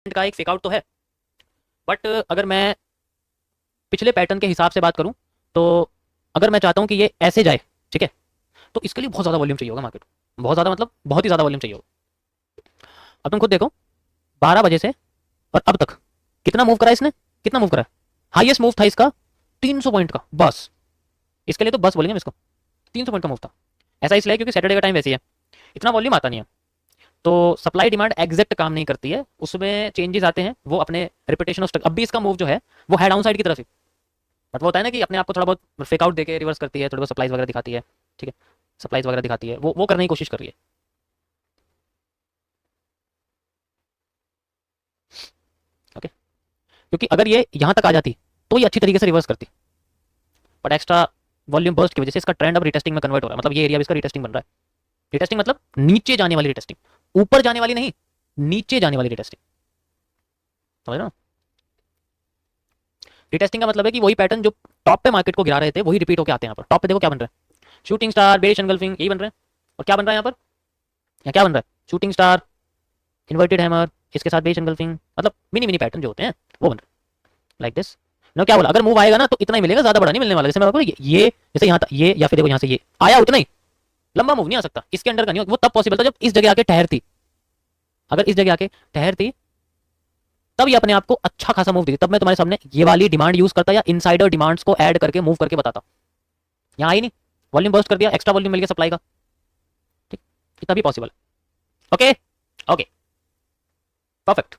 का एक फेकआउट तो है, बट अगर मैं पिछले पैटर्न के हिसाब से बात करूं तो अगर मैं चाहता हूं कि ये ऐसे जाए, ठीक है, तो इसके लिए बहुत ज़्यादा वॉल्यूम चाहिए होगा मार्केट, बहुत ज़्यादा मतलब बहुत ही ज़्यादा वॉल्यूम चाहिए होगा। अब तुम खुद देखो 12 बजे से और अब तक कितना मूव करा इसने, कितना मूव करा, हाईएस्ट मूव था इसका 300 पॉइंट का, बस इसके लिए तो बस बोलेंगे हम इसको, 300 पॉइंट का मूव था। ऐसा इसलिए क्योंकि सैटरडे का टाइम वैसे ही है, इतना वॉल्यूम आता नहीं है, तो सप्लाई डिमांड एग्जैक्ट काम नहीं करती है, उसमें चेंजेस आते हैं वो अपने रिपीटेशन ऑफ स्टॉक। अब भी इसका मूव जो है वो है डाउन साइड की तरफ ही, बट वो होता है ना कि अपने आप को थोड़ा बहुत फेकआउट देके रिवर्स करती है, थोड़ी बहुत सप्लाईज वगैरह दिखाती है, ठीक है, सप्लाईज वगैरह दिखाती है, वो करने की कोशिश कर रही है। ओके, क्योंकि अगर ये यहाँ तक आ जाती तो ये अच्छी तरीके से रिवर्स करती, बट एक्स्ट्रा वॉल्यूम बर्स्ट की वजह से इसका ट्रेंड अब रिटेस्टिंग में कन्वर्ट हो रहा है, मतलब ये एरिया भी इसका रिटेस्टिंग बन रहा है। रिटेस्टिंग मतलब नीचे जाने वाली रिटेस्टिंग, ऊपर जाने वाली नहीं, नीचे जाने वाली रिटेस्टिंग, समझ रहे हो। रिटेस्टिंग का मतलब है कि वही पैटर्न जो टॉप पे मार्केट को गिरा रहे थे वही रिपीट होकर आते हैं। यहाँ पर टॉप पे देखो क्या बन रहा है, शूटिंग स्टार, बेरिश एंगल्फिंग, यही बन रहे हैं। और क्या बन रहा है यहाँ पर, यहाँ क्या बन रहा है, शूटिंग स्टार, इन्वर्टेड हैमर, इसके साथ बेरिश एंगल्फिंग, मतलब मिनी मिनी पैटर्न जो होते हैं वो बन रहे हैं लाइक दिस। ना क्या बोला, अगर मूव आएगा ना तो इतना ही मिलेगा, ज्यादा बड़ा नहीं मिलने वाला। जैसे मैं आपको ये जैसे यहाँ ये, या फिर देखो यहाँ से ये आया उतना ही, लंबा मूव नहीं आ सकता, इसके अंडर का नहीं, वो तब पॉसिबल था जब इस जगह आके ठहरती। अगर इस जगह आके ठहरती तब ये अपने आप को अच्छा खासा मूव देती, तब मैं तुम्हारे सामने ये वाली डिमांड यूज करता या इनसाइडर डिमांड्स को ऐड करके मूव करके बताता। यहाँ आई नहीं, वॉल्यूम बर्स्ट कर दिया, एक्स्ट्रा वॉल्यूम मिल गया सप्लाई का, ठीक, इतना भी पॉसिबल है। Okay okay perfect.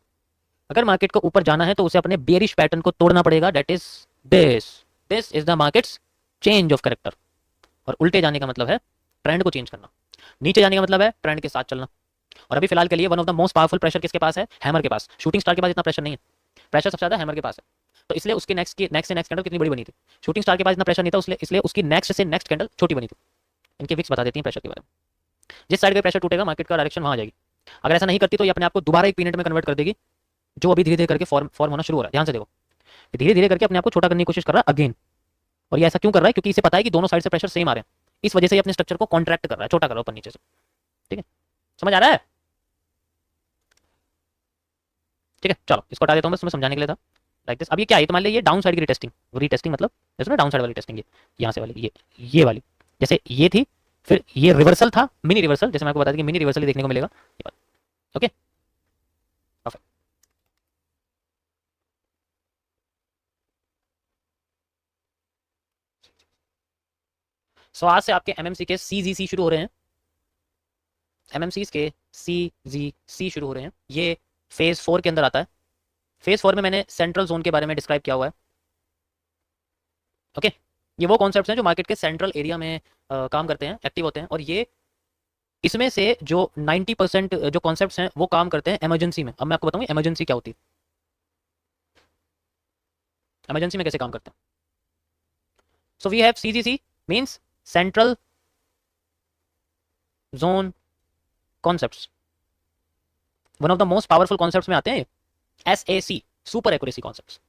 अगर मार्केट को ऊपर जाना है तो उसे अपने बेरिश पैटर्न को तोड़ना पड़ेगा, that is this, this is the markets change of character. और उल्टे जाने का मतलब है ट्रेंड को चेंज करना, नीचे जाने का मतलब है ट्रेंड के साथ चलना। और अभी फिलहाल के लिए one of the most powerful pressure किसके पास है, हैमर के पास। शूटिंग स्टार के पास इतना प्रेशर नहीं है, प्रेशर सबसे ज्यादा हैमर के पास है, तो इसलिए उसकी नेक्स्ट से नेक्स्ट कैंडल कितनी बड़ी बनी थी। शूटिंग स्टार के पास इतना प्रेशर नहीं था, इसलिए उसकी नेक्स्ट से नेक्स्ट कैंडल छोटी बनी थी। इनके विक्स बता देती हैं प्रेशर के बारे में, जिस साइड पे प्रेशर टूटेगा मार्केट का डायरेक्शन वहां आ जाएगी। अगर ऐसा नहीं करती तो ये अपने आप को दोबारा एक पीनट में कन्वर्ट कर देगी, जो अभी धीरे धीरे करके फॉर्म होना शुरू हो रहा है। ध्यान से देखो, धीरे धीरे करके अपने आप को छोटा करने की कोशिश कर रहा है अगेन। और ये ऐसा क्यों कर रहा है, क्योंकि इसे पता है कि दोनों साइड से प्रेशर सेम आ रहे हैं, इस वजह से ये अपने स्ट्रक्चर को कॉन्ट्रैक्ट कर रहा है, छोटा कर रहा है ऊपर नीचे से, ठीक है, समझ आ रहा है। ठीक है, चलो इसको हटा देता हूँ, बस मैं समझाने के लिए था लाइक दिस। अब ये क्या है, तुम्हारे लिए ये डाउन साइड की रीटेस्टिंग, रीटेस्टिंग मतलब जैसे ना डाउन साइड वाली टेस्टिंग, ये यहाँ से वाली, ये वाली, जैसे ये थी, फिर ये रिवर्सल था, मिनी रिवर्सल, जैसे मैं आपको बता दें कि मिनी रिवर्सल ही देखने को मिलेगा ये बात। Okay perfect. सो आज से आपके एमएमसी के सीजीसी शुरू हो रहे हैं, एमएमसी के सीजीसी शुरू हो रहे हैं, ये फेज 4 के अंदर आता है। फेज 4 में मैंने सेंट्रल जोन के बारे में डिस्क्राइब किया हुआ है। ओके, ये वो कॉन्सेप्ट्स हैं जो मार्केट के सेंट्रल एरिया में काम करते हैं, एक्टिव होते हैं, और ये इसमें से जो 90% जो कॉन्सेप्ट्स हैं वो काम करते हैं इमरजेंसी में। अब मैं आपको बताऊंगा इमरजेंसी क्या होती है, इमरजेंसी में कैसे काम करते हैं। So we have CGC means central zone concepts, one of the most powerful concepts में आते हैं एसएसी, सुपर एक्यूरेसी कॉन्सेप्ट्स।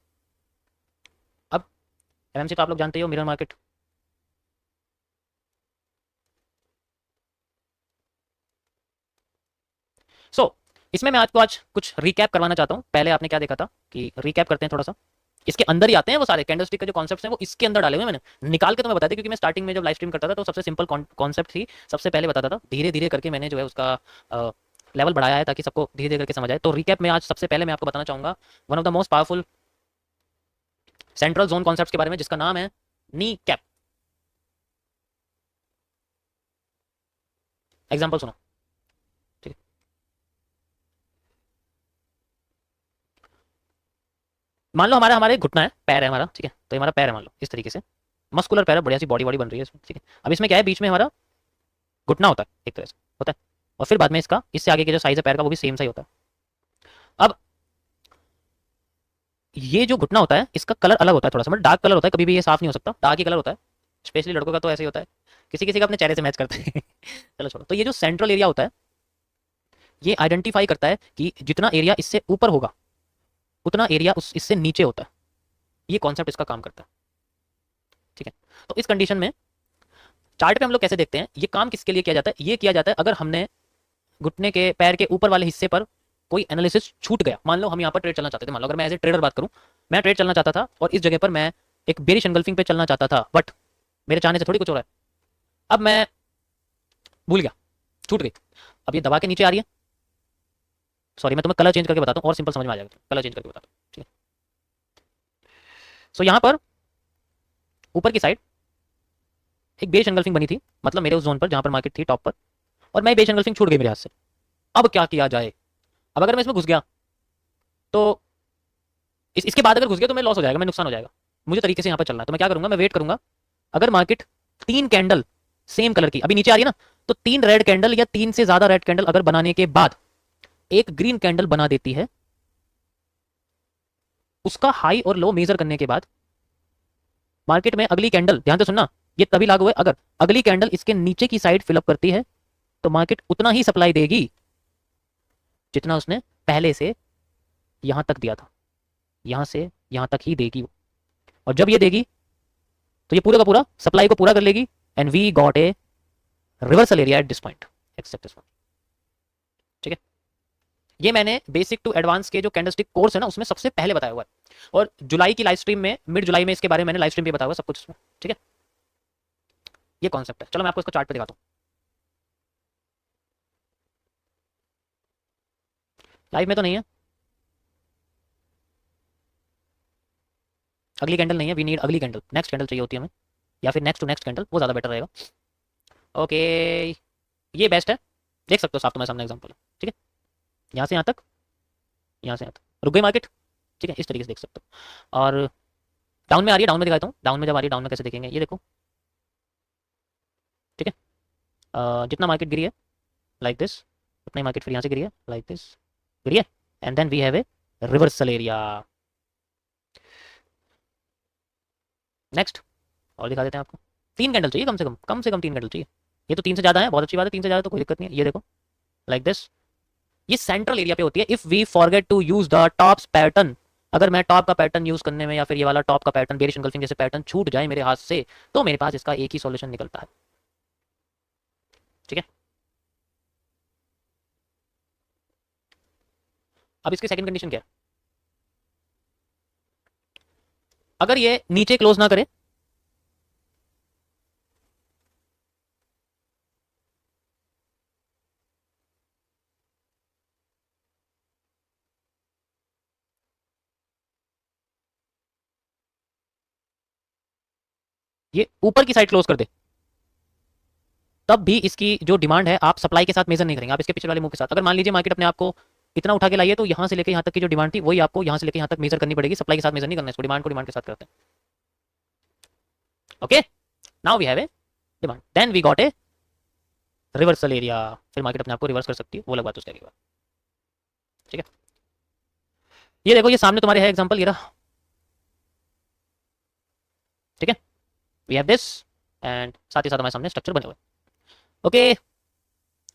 अब एमएमसी तो आप लोग जानते हो, मिरर मार्केट। इसमें मैं आपको आज कुछ रिकैप करवाना चाहता हूँ। पहले आपने क्या देखा था कि रिकैप करते हैं थोड़ा सा, इसके अंदर ही आते हैं वो सारे कैंडलस्टिक के जो कॉन्सेप्ट्स हैं वो इसके अंदर डाले हुए हैं, मैंने निकाल के तुम्हें बता दिया, क्योंकि मैं स्टार्टिंग में जब लाइव स्ट्रीम करता था तो सबसे सिंपल कॉन्सेप्ट ही सबसे पहले बताता था, धीरे धीरे करके मैंने जो है उसका लेवल बढ़ाया है ताकि सबको धीरे धीरे करके समझ आए। तो रिकैप में आज सबसे पहले मैं आपको बताना चाहूंगा one of the most powerful central zone concept के बारे में, जिसका नाम है नी कैप। एग्जाम्पल सुनो, ठीक है, मान लो हमारा हमारे घुटना है, पैर है हमारा, ठीक है, तो ये हमारा पैर है, मान लो इस तरीके से मस्कुलर पैर है, बढ़िया सी बॉडी बॉडी बन रही है इसमें, ठीक है। अब इसमें क्या है, बीच में हमारा घुटना होता है, एक तरह से होता है, और फिर बाद में इसका इससे आगे के जो साइज है पैर का वो भी सेम साइज होता है। अब ये जो घुटना होता है इसका कलर अलग होता है, थोड़ा सा मतलब डार्क कलर होता है, कभी भी ये साफ नहीं हो सकता, डार्क ही कलर होता है, स्पेशली लड़कों का तो ऐसे ही होता है, किसी किसी का अपने चेहरे से मैच करते हैं चलो छोड़ो। तो ये जो सेंट्रल एरिया होता है ये आइडेंटिफाई करता है कि जितना एरिया इससे ऊपर होगा उतना एरिया उस इससे नीचे होता है, ये कॉन्सेप्ट इसका काम करता है, ठीक है। तो इस कंडीशन में चार्ट पे हम लोग कैसे देखते हैं, ये काम किसके लिए किया जाता है, ये किया जाता है अगर हमने घुटने के पैर के ऊपर वाले हिस्से पर कोई एनालिसिस छूट गया, मान लो हम यहाँ पर ट्रेड चलना चाहते थे, मान लो अगर मैं एज ए ट्रेडर बात करूँ, मैं ट्रेड चलना चाहता था और इस जगह पर मैं एक बेरिश एंगल्फिंग पे चलना चाहता था, बट मेरे चाहने से थोड़ी कुछ हो रहा है, अब मैं भूल गया, छूट गई, अब ये दबा के नीचे आ रही है। सॉरी मैं तुम्हें कलर चेंज करके बताता हूँ और सिंपल समझ में आ जाएगा, कलर चेंज करके बताता हूँ, ठीक है। सो यहाँ पर ऊपर की साइड एक बेरिश एंगल्फिंग बनी थी, मतलब मेरे उस जोन पर जहां पर मार्केट थी टॉप पर, और मैं बेरिश एंगल्फिंग छूट गई मेरे हाथ से। अब क्या किया जाए? अब अगर मैं इसमें घुस गया तो इसके बाद अगर घुस गया तो मैं लॉस हो जाएगा, मैं नुकसान हो जाएगा। मुझे तरीके से यहाँ पर चलना है, तो मैं क्या करूंगा, मैं वेट करूंगा। अगर मार्केट 3 कैंडल सेम कलर की अभी नीचे आ रही है ना, तो 3 रेड कैंडल या 3 से ज्यादा रेड कैंडल अगर बनाने के बाद एक ग्रीन कैंडल बना देती है, उसका हाई और लो मेजर करने के बाद मार्केट में अगली कैंडल, ध्यान से सुनना, ये तभी लागू है अगर अगली कैंडल इसके नीचे की साइड फिलअप करती है, तो मार्केट उतना ही सप्लाई देगी जितना उसने पहले से यहां तक दिया था, यहां से यहां तक ही देगी वो। और जब ये देगी तो ये पूरा का पूरा सप्लाई को पूरा कर लेगी, and we got a reversal area at this point, except this one, ठीक है। ये मैंने बेसिक टू एडवांस के जो कैंडलस्टिक कोर्स है ना, उसमें सबसे पहले बताया हुआ है, और जुलाई की लाइव स्ट्रीम में, मिड जुलाई में इसके बारे में मैंने लाइव स्ट्रीम भी बताया हुआ सब कुछ उसमें, ठीक है। ये कॉन्सेप्ट है। चलो मैं आपको इसको चार्ट पे दिखाता हूँ। लाइव में तो नहीं है, अगली कैंडल नहीं है, वी नीड अगली कैंडल, नेक्स्ट कैंडल चाहिए होती है हमें, या फिर नेक्स्ट टू नेक्स्ट कैंडल, वो ज़्यादा बेटर रहेगा। ओके, ये बेस्ट है, देख सकते हो साफ तुम्हारे सामने एग्जांपल है, ठीक है। यहाँ से यहाँ तक, यहाँ से यहाँ तक रुक गई मार्केट, ठीक है, इस तरीके से देख सकते हो। और डाउन में आ रही है, डाउन में दिखाता हूँ, डाउन में जब आ रही है, डाउन में कैसे देखेंगे, ये देखो, ठीक है। जितना मार्केट गिरी है लाइक दिस, उतना ही मार्केट फिर यहाँ से गिरी है लाइक दिस, गिरी है, and then we have a reversal area. Next और दिखा देते हैं आपको। 3 कैंडल चाहिए कम से कम, कम से कम 3 कैंडल चाहिए। ये तो 3 से ज़्यादा है, बहुत अच्छी बात है, 3 से ज़्यादा तो कोई दिक्कत नहीं है। ये देखो लाइक दिस, ये सेंट्रल एरिया पे होती है। If we forget to use the tops pattern, अगर मैं टॉप का पैटर्न यूज करने में, या फिर ये वाला टॉप का पैटर्न बेरिश एंगल्फिंग जैसे पैटर्न छूट जाए मेरे हाथ से, तो मेरे पास इसका एक ही सॉल्यूशन निकलता है, ठीक है। अब इसकी सेकंड कंडीशन क्या है? अगर ये नीचे क्लोज ना करे, ये ऊपर की साइड क्लोज कर दे, तब भी इसकी जो डिमांड है आप सप्लाई के साथ मेजर नहीं करेंगे, आप इसके पिछले वाले मूव के साथ। अगर मान लीजिए मार्केट अपने आप को इतना उठा के लाइए, तो यहाँ से लेकर यहाँ तक की जो डिमांड थी वही आपको यहाँ से लेकर यहाँ तक मेजर करनी पड़ेगी, सप्लाई के साथ मेजर नहीं करना है इसको, डिमांड को डिमांड के साथ करते हैं। Okay, now we have a demand, then we got a reversal area, फिर मार्केट अपने आप को रिवर्स कर सकती है, वो अलग बात उसके बाद, ठीक है। ये देखो, ये सामने तुम्हारे है एग्जांपल, ये रहा, ठीक है। वी हैव दिस, एंड साथ ही साथ हमारे सामने स्ट्रक्चर बने हुए, ओके।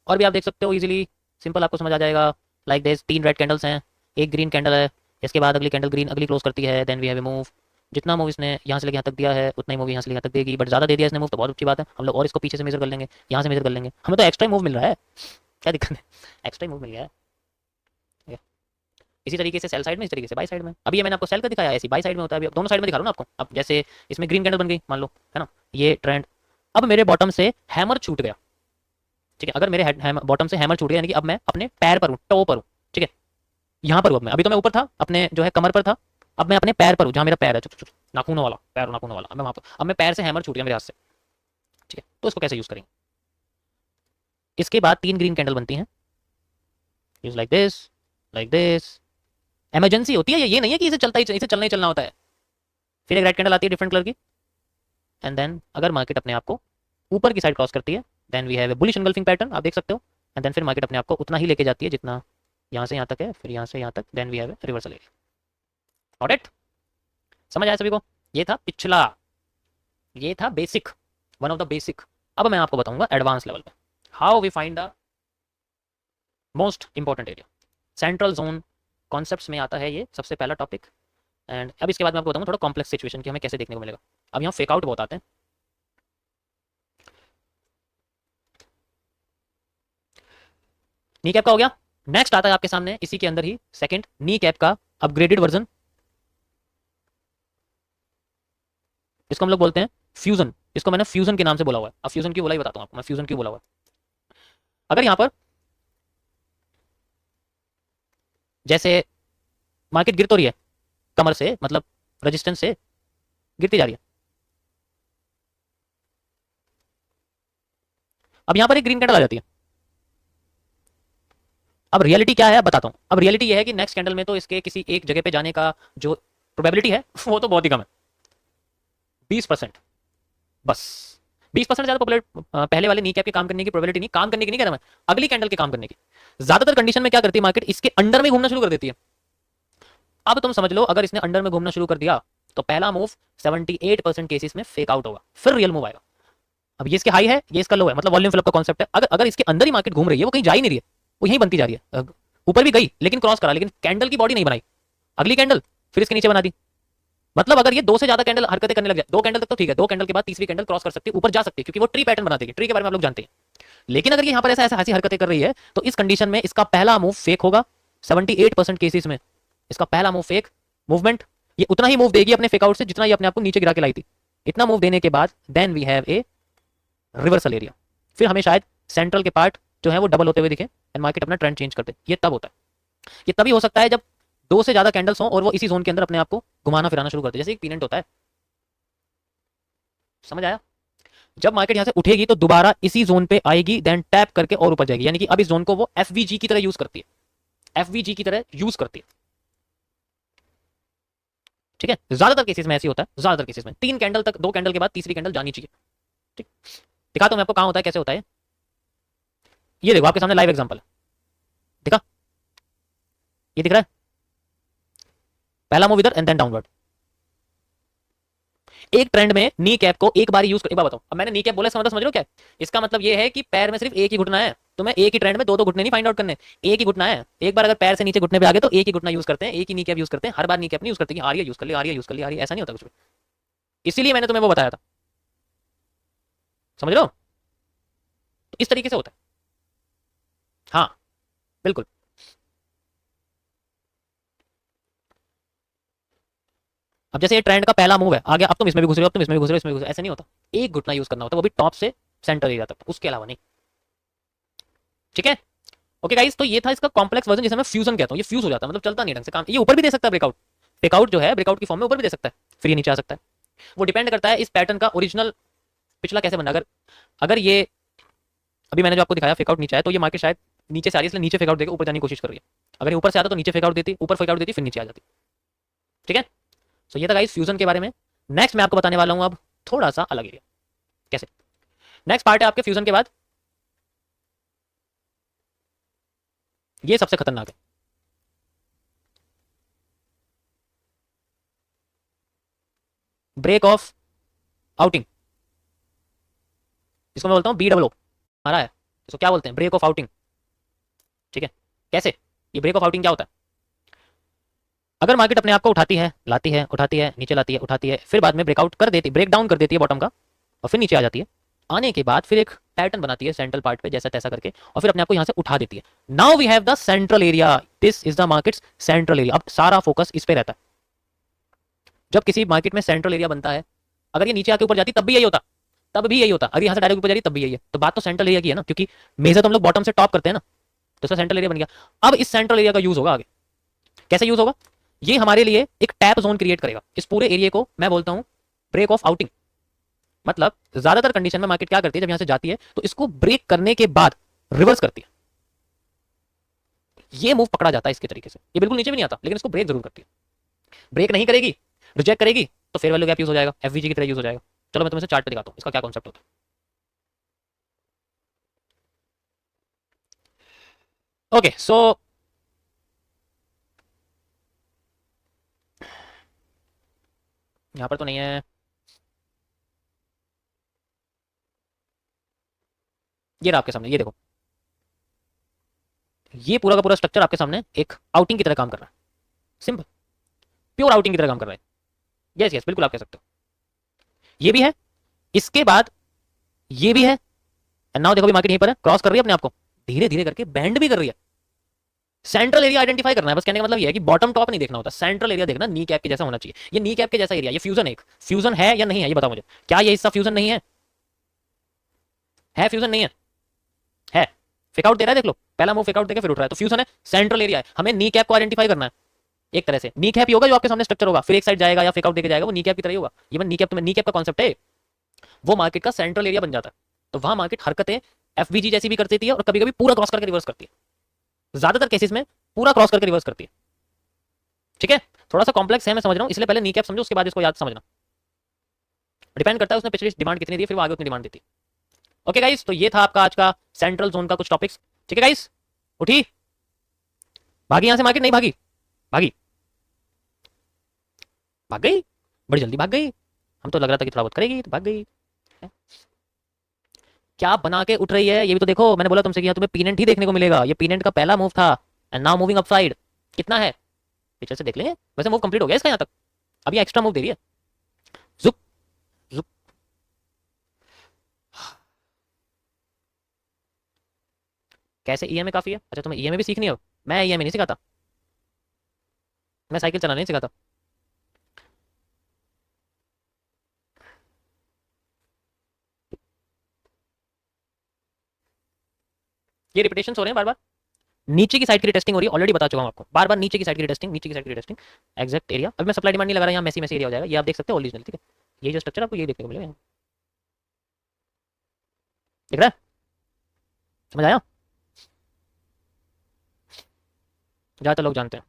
और भी आप देख सकते हो इजीली, सिंपल आपको समझ आ जाएगा। लाइक दिस, 3 रेड कैंडल्स हैं, एक ग्रीन कैंडल है, इसके बाद अगली कैंडल ग्रीन अगली क्लोज करती है, then we have a move. जितना मूव इसने यहाँ से लेकर यहाँ तक दिया है, उतना ही मूव यहाँ से यहाँ तक देगी, बट ज़्यादा दे दिया इसने मूव तो बहुत अच्छी बात है, हम लोग और इसको पीछे से मेजर कर लेंगे, यहाँ से मेजर कर लेंगे, हमें तो एक्स्ट्रा मूव मिल रहा है, क्या दिक्कत है, एक्स्ट्रा मूव मिल गया है, ठीक है। इसी तरीके से सेल साइड में, इस तरीके से बाई साइड में। अभी ये मैंने आपको सेल का दिखाया, ऐसी बाई साइड में होता है। अभी दोनों साइड में दिखा रहा हूँ ना आपको। अब जैसे इसमें ग्रीन कैंडल बन गई मान लो, है ना, ये ट्रेंड, अब मेरे बॉटम से हैमर छूट गया, ठीक है। अगर मेरे बॉटम से हैमर छूट गया, यानी कि अब मैं अपने पैर पर हूँ, टो पर हूँ, ठीक है, यहाँ पर हूँ अब मैं। अभी तो मैं ऊपर था, अपने जो है कमर पर था, अब मैं अपने पैर पर हूँ, जहाँ मेरा पैर है, नाखूनों वाला पैर, नाखूनों वाला, मैं वहाँ पर, अब मैं पैर से हैमर छूट गया मेरे हाथ से, ठीक है। तो इसको कैसे यूज करेंगे? इसके बाद 3 ग्रीन कैंडल बनती हैं, use like this, like this. Emergency होती है ये नहीं है कि इसे चलना ही चलना होता है। फिर एक रेड कैंडल आती है डिफरेंट कलर की, एंड देन अगर मार्केट अपने आप को ऊपर की साइड क्रॉस करती है, then we have a bullish engulfing pattern, आप देख सकते हो, एंड देन फिर मार्केट अपने आप को उतना ही लेके जाती है जितना यहाँ से यहाँ तक है, फिर यहाँ से यहाँ तक, then we have a reversal area. Got it? समझ आया सभी को? ये था पिछला, ये था basic, one of the basic. अब मैं आपको बताऊंगा एडवांस लेवल पे how we find the most important area. Central zone concepts में आता है ये सबसे पहला टॉपिक, एंड अब इसके बाद मैं आपको बताऊंगा थोड़ा कॉम्प्लेक्स सिचुएशन की हमें कैसे देखने को मिलेगा। अब यहाँ फेक आउट बहुत आते हैं, नी कैप का हो गया, नेक्स्ट आता है आपके सामने इसी के अंदर ही सेकंड नी कैप का अपग्रेडेड वर्जन, इसको हम लोग बोलते हैं फ्यूजन। इसको मैंने फ्यूजन के नाम से बोला हुआ है। अब फ्यूजन क्यों बोला, ही बताता हूं आपको मैं फ्यूजन क्यों बोला हुआ है। अगर यहां पर जैसे मार्केट गिर तो रही है कमर से, मतलब रेजिस्टेंस से गिरती जा रही है, अब यहां पर एक ग्रीन कैंडल आ जाती है। अब रियलिटी क्या है बताता हूं। अब रियलिटी यह है कि नेक्स्ट कैंडल में तो इसके किसी एक जगह पे जाने का जो प्रोबेबिलिटी है वो तो बहुत ही कम है, 20%, बस 20% ज्यादा पॉपुलर। पहले वाले नी कैप के काम करने की प्रोबेबिलिटी नहीं, काम करने की नहीं कह रहा मैं, अगली कैंडल के काम करने की। ज्यादातर कंडीशन में क्या करती है मार्केट, इसके अंडर में घूमना शुरू कर देती है। अब तुम समझ लो अगर इसने अंडर में घूमना शुरू कर दिया तो पहला मूव 78% केसेस में फेक आउट होगा, फिर रियल मूव आएगा। अब ये इसके हाई है, ये इसका लो है, मतलब वॉल्यूम फिलअप का कॉन्सेप्ट है। अगर अगर इसके अंदर ही मार्केट घूम रही है, वो कहीं जा ही नहीं रही है, वो यहीं बनती जा रही है, ऊपर भी गई लेकिन क्रॉस करा, लेकिन कैंडल की बॉडी नहीं बनाई, अगली कैंडल फिर इसके नीचे बना दी। मतलब अगर ये दो से ज्यादा कैंडल हरकतें करने लग जाए, दो कैंडल तक तो ठीक है, दो कैंडल के बाद तीसरी कैंडल क्रॉस कर सकती है, ऊपर जा सकती है, क्योंकि वो ट्री पैटर्न बना देगी। ट्री के बारे में आप लोग जानते हैं। लेकिन अगर ये यहाँ पर ऐसा ऐसी हरकतें कर रही है तो इस कंडीशन में इसका पहला मूव फेक होगा। 78% केसेस में इसका पहला मूव फेक मूवमेंट, ये उतना ही मूव देगी अपने फेक आउट से जितना ये अपने आप को नीचे गिरा के लाई थी। इतना मूव देने के बाद then we have a reversal area, फिर हमें शायद सेंट्रल के पार्ट जो है वो डबल होते हुए दिखे एंड मार्केट अपना ट्रेंड चेंज कर दे। ये तब होता है, ये तभी हो सकता है जब दो से ज्यादा कैंडल्स हों और वो इसी जोन के अंदर अपने आप को घुमाना फिराना शुरू कर दे, जैसे एक पीनेंट होता है। समझ आया? जब मार्केट यहां से उठेगी तो दोबारा इसी जोन पे आएगी, देन टैप करके और ऊपर जाएगी, यानी कि अब इस जोन को वो एफवीजी की तरह यूज करती है, एफवीजी की तरह यूज करती है। ठीक है, ज्यादातर केसेस में ऐसे होता है, ज्यादातर केसेस में तीन कैंडल तक, दो कैंडल के बाद तीसरी कैंडल जानी चाहिए। ठीक, दिखाता हूं मैं आपको कहां होता है, कैसे होता है। ये देखो आपके सामने लाइव एग्जांपल है, दिखा, ये दिख रहा है, पहला मूव इधर एंड देन डाउनवर्ड। एक ट्रेंड में नी कैप को एक बार यूज कर, एक बार बताओ, अब मैंने नी कैप बोला, इसका मतलब समझ लो क्या है? इसका मतलब ये है कि पैर में सिर्फ एक ही घुटना है, तुम्हें एक ही ट्रेंड में दो दो घुटने नहीं फाइंड आउट करने, एक ही घुटना है। एक बार अगर पैर से नीचे घुटने पे आ गए तो एक ही घुटना यूज करते हैं, एक ही नी कैप यूज करते हैं, हर बार नी कैप नहीं यूज करते कि आर्या यूज कर ले, आर्या यूज कर ले, आर्या, ऐसा नहीं होता कुछ भी। इसीलिए मैंने तुम्हें वो बताया था, समझ लो, तो इस तरीके से होता है। हाँ बिल्कुल, अब जैसे ये ट्रेंड का पहला मूव है, आ गया, अब तुम इसमें भी घुस रहे हो, अब तुम इसमें भी घुस रहे हो, इसमें भी घुस रहे हो, ऐसे नहीं होता। एक घुटना यूज करना होता है, वो भी टॉप से सेंटर एरिया तक, उसके अलावा नहीं। ठीक है, ओके गाइस, तो ये था इसका कॉम्प्लेक्स वर्जन जिसे मैं फ्यूजन कहता हूँ। ये फ्यूज हो जाता है, मतलब चलता नहीं ढंग से काम। ये ऊपर भी दे सकता है ब्रेकआउट, ब्रेकआउट जो है ब्रेकआउट की फॉर्म में ऊपर भी दे सकता है, फिर ये नीचे आ सकता है। वो डिपेंड करता है इस पैटर्न का ओरिजिनल पिछला कैसे बना। अगर अगर ये अभी मैंने जो आपको दिखाया फेकआउट नीचे है, तो ये मार्केट शायद नीचे से आ रही है, इसलिए नीचे फेकआउट देकर ऊपर जाने की कोशिश कर रही है। अगर ये ऊपर से आता तो नीचे फेकआउट देती, ऊपर फेकआउट देती, फिर नीचे आ जाती। ठीक है, सो ये था गाइस फ्यूजन के बारे में। नेक्स्ट मैं आपको बताने वाला हूं अब थोड़ा सा अलग एरिया, कैसे। नेक्स्ट पार्ट है आपके फ्यूजन के बाद, ये सबसे खतरनाक है, ब्रेक ऑफ आउटिंग। इसको मैं बोलता हूं बी डबल ओ, आ रहा है, इसको क्या बोलते हैं, ब्रेक ऑफ आउटिंग। ठीक है, कैसे, ये ब्रेक ऑफ आउटिंग क्या होता है? अगर मार्केट अपने आप को उठाती है, लाती है, उठाती है, नीचे लाती है, उठाती है, फिर बाद में ब्रेकआउट कर देती, ब्रेक डाउन कर देती है बॉटम का, और फिर नीचे आ जाती है, आने के बाद फिर एक पैटर्न बनाती है सेंट्रल पार्ट पे जैसा तैसा करके, और फिर अपने आप को यहां से उठा देती है। Now we have the central area, this is the market's central area. अब सारा फोकस इस पे रहता है। जब किसी मार्केट में सेंट्रल एरिया बनता है, अगर ये नीचे आके ऊपर जाती तब भी यही होता, तब भी यही होता। अगर यहाँ से डायरेक्ट ऊपर जा रही तब भी यही है। तो बात तो सेंट्रल एरिया की है ना, क्योंकि मेजर तो हम लोग बॉटम से टॉप करते हैं ना, तो इसका सेंट्रल एरिया बन गया। अब इस सेंट्रल एरिया का यूज होगा आगे, कैसे यूज होगा? ये हमारे लिए एक टैप जोन क्रिएट करेगा। इस पूरे एरिया को मैं बोलता हूं ब्रेक ऑफ आउटिंग। मतलब ज्यादातर कंडीशन में मार्केट क्या करती है, जब यहां से जाती है तो इसको ब्रेक करने के बाद रिवर्स करती है। ये मूव पकड़ा जाता है इसके तरीके से, ये बिल्कुल नीचे भी नहीं आता, लेकिन इसको ब्रेक जरूर करती है। ब्रेक नहीं करेगी, रिजेक्ट करेगी, तो फेयर वैल्यू गैप यूज हो जाएगा, एफवीजी की तरह यूज हो जाएगा। चलो मैं तुम्हें चार्ट पे दिखाता हूं इसका क्या कॉन्सेप्ट होता है। ओके सो यहां पर तो नहीं है, ये रहा आपके सामने, ये देखो, ये पूरा का पूरा स्ट्रक्चर आपके सामने एक आउटिंग की तरह काम कर रहा है। सिंपल, प्योर आउटिंग की तरह काम कर रहा है। यस यस, बिल्कुल आप कह सकते हो। ये भी है, इसके बाद ये भी है, एंड नाउ देखो भी मार्केट यहीं पर है, क्रॉस कर रही है अपने आप को, धीरे धीरे करके बैंड भी कर रही है। सेंट्रल एरिया आइडेंटिफाई करना है, बस कहने का मतलब ये है कि बॉटम टॉप नहीं देखना होता, सेंट्रल एरिया देखना, नी कैप के जैसा होना चाहिए। ये नी कैप के जैसा एरिया, ये फ्यूजन है, एक फ्यूजन है या नहीं है, ये बताओ मुझे। क्या ये हिस्सा फ्यूजन नहीं है? है फ्यूजन नहीं है? है। फेक आउट दे रहा है, देख लो, पहला मूव फेक आउट देके फिर उठ रहा है, तो फ्यूजन है, सेंट्रल एरिया है। हमें नी कैप को आइडेंटिफाई करना है एक तरह से। नी कैप ही होगा जो आपके सामने स्ट्रक्चर होगा, फिर एक साइड जाएगा या फेक आउट देके जाएगा, वो नी कैप की तरह ही होगा। इवन नी कैप, तुम्हें नी कैप का कॉन्सेप्ट है, वो मार्केट का सेंट्रल एरिया बन जाता है। तो वहां मार्केट हरकतें एफबीजी जैसी भी कर देती है और कभी कभी पूरा क्रॉस करके रिवर्स करती है, ज्यादातर केसेस में पूरा क्रॉस करके रिवर्स करती है। ठीक है, थोड़ा सा कॉम्प्लेक्स है मैं समझ रहा हूँ, इसलिए पहले नी कैप समझो, उसके बाद इसको याद समझना। डिपेंड करता है उसने पिछली डिमांड कितनी दी, फिर वो आगे उतनी डिमांड देती है। ओके गाइस, तो ये था आपका आज का सेंट्रल जोन का कुछ टॉपिक्स। ठीक है गाइस, उठी, भागी यहां से मार्केट, नहीं भागी, भागी, भाग गई, बड़ी जल्दी भाग गई। हम तो लग रहा था कि थोड़ा बहुत करेगी, तो भाग गई। क्या बना के उठ रही है ये भी तो देखो, मैंने बोला तुमसे कि तुम्हें पीनेंट ही देखने को मिलेगा, ये पीनेंट का पहला मूव था, एंड नाउ मूविंग अपसाइड। कितना है पीछे से देख लेंगे, वैसे मूव कंप्लीट हो गया इसका यहाँ तक, अब ये एक्स्ट्रा मूव दे रही है। जुक, जुक। कैसे ईएमए काफी है? अच्छा तुम्हें ईएमए भी सीखनी है? मैं ईएमए नहीं सिखाता, मैं साइकिल चलाना नहीं सिखाता। ये रिपीटेशन हो रहे हैं बार बार, नीचे की साइड की टेस्टिंग हो रही है, ऑलरेडी बता चुका हूं आपको बार बार, नीचे की साइड की टेस्टिंग, नीचे की साइड की टेस्टिंग। एग्जैक्ट एरिया, अब मैं सप्लाई डिमांड नहीं लगा रहा, यहाँ मैसी मैसी एरिया हो जाएगा, ये आप देख सकते हो ओरिजिनल। ठीक है, ये जो स्ट्रक्चर आपको ये देखने को मिलेगा, दिख रहा है? समझ आया? ज्यादातर लोग जानते हैं।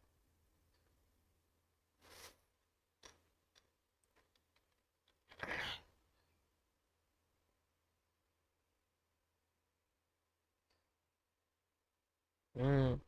Hmm.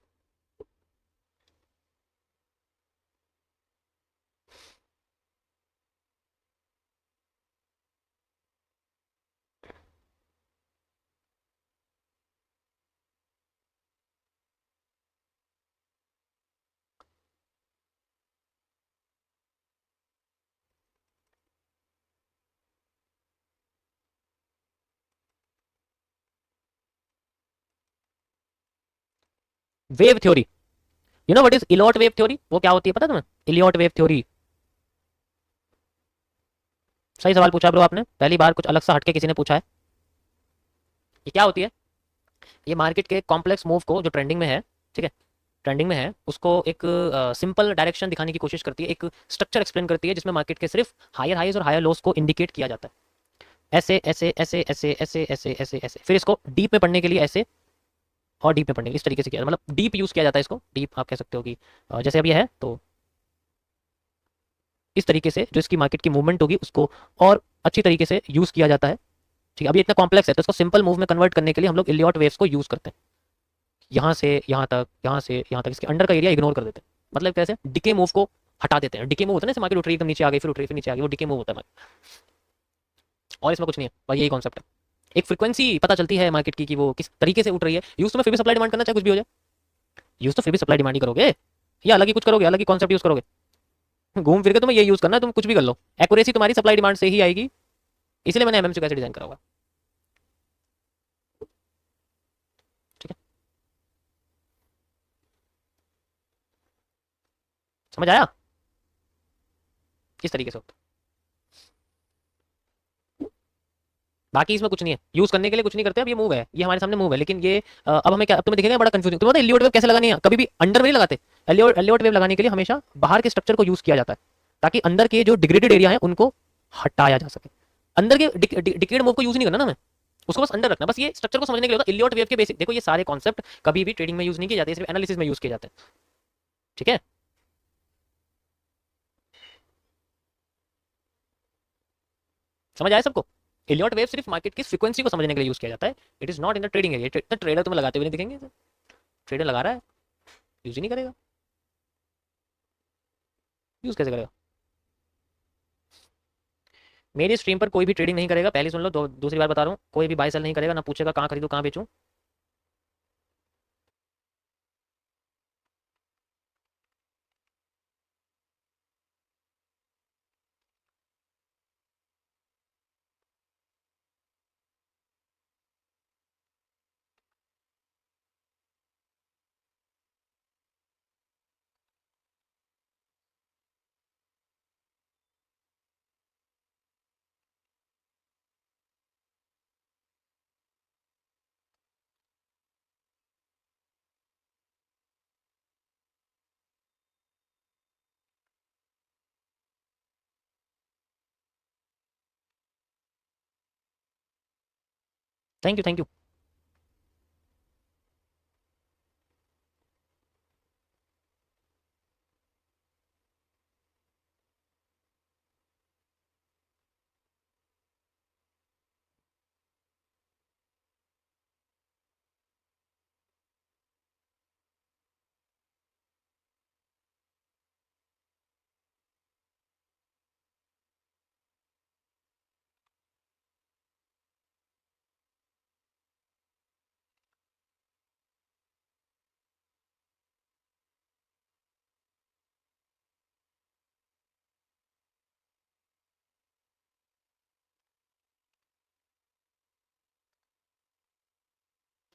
Wave theory, you know what is Elliott wave theory? वो क्या होती है पता है तुम्हें? इलियट वेव थ्योरी, सही सवाल पूछा ब्रो आपने, पहली बार कुछ अलग सा हटके किसी ने पूछा है। ये क्या होती है? ये मार्केट के कॉम्प्लेक्स मूव को जो ट्रेंडिंग में है, ठीक है, ट्रेंडिंग में है, उसको एक सिंपल डायरेक्शन दिखाने की कोशिश करती है, एक स्ट्रक्चर एक्सप्लेन करती है, जिसमें मार्केट के सिर्फ हायर हाईज और हायर लोस को इंडिकेट किया जाता है। ऐसे ऐसे ऐसे ऐसे ऐसे ऐसे ऐसे ऐसे, फिर इसको डीप में पढ़ने के लिए ऐसे, और डीप में पढ़ने के लिए इस तरीके से किया, मतलब डीप यूज किया जाता है इसको, डीप आप कह सकते हो कि जैसे अब ये है तो इस तरीके से जो इसकी मार्केट की मूवमेंट होगी उसको और अच्छी तरीके से यूज किया जाता है। ठीक है, अभी इतना कॉम्प्लेक्स है तो इसको सिंपल मूव में कन्वर्ट करने के लिए हम लोग इलियट वेव्स को यूज करते हैं। यहाँ से यहाँ तक, यहाँ से यहाँ तक, इसके अंडर का एरिया इग्नोर कर देते हैं, मतलब कैसे डिके मूव को हटा देते हैं। डिके मूव होता है ना, मार्केट उठ रही है एकदम नीचे आ गई, फिर उठ रही है, फिर नीचे आ गई, वो डिके मूव होता है market। और इसमें कुछ नहीं है, बस यही कॉन्सेप्ट है। एक फ्रीक्वेंसी पता चलती है मार्केट की कि वो किस तरीके से उठ रही है। यूज तो मैं फिर भी सप्लाई डिमांड करना, चाहे कुछ भी हो जाए, यूज तो फिर भी सप्लाई डिमांड ही करोगे, या अलग ही कुछ करोगे, अलग ही कॉन्सेप्ट यूज करोगे? घूम फिर के तुम्हें ये यूज करना है, तुम कुछ भी कर लो, एक्यूरेसी तुम्हारी सप्लाई डिमांड से ही आएगी। इसलिए मैंने एमएमसी कैसे डिजाइन करा हुआ। ठीक है, समझ आया? किस तरीके से होता है। बाकी इसमें कुछ नहीं है, यूज करने के लिए कुछ नहीं करते। अब ये मूव है, ये हमारे सामने मूव है, लेकिन ये अब हमें क्या, अब तुम्हें दिखेगा बड़ा कंफ्यूजिंग। तुम्हें पता है एलियट वेव कैसे लगानी है? कभी भी अंडर में नहीं लगाते। एलियट वेव लगाने के लिए हमेशा बाहर के स्ट्रक्चर को यूज किया जाता है, ताकि अंदर के जो डिग्रेडेड एरिया है उनको हटाया जा सके। अंदर के डिकेड मूव को यूज नहीं करना ना हमें, उसको बस अंदर रखना, बस ये स्ट्रक्चर को समझने के लिए होता है। इलियट वेव के बेसिक देखो, ये सारे कॉन्सेप्ट कभी भी ट्रेडिंग में यूज नहीं किए जाते, सिर्फ एनालिसिस में यूज किए जाते हैं। ठीक है, समझ आया सबको? इलियट वेव सिर्फ मार्केट की फ्रीक्वेंसी को समझने के लिए यूज किया जाता है, it is not in the trading area. Trader तुम्हें लगाते हुए नहीं दिखेंगे, ट्रेडर लगा रहा है, यूज ही नहीं करेगा, यूज कैसे करेगा? मेरी स्ट्रीम पर कोई भी ट्रेडिंग नहीं करेगा, पहले सुन लो, दूसरी बार बता रहा हूँ, कोई भी बाय सेल नहीं करेगा, ना पूछेगा कहाँ खरीदूं कहाँ बेचूं। Thank you, thank you.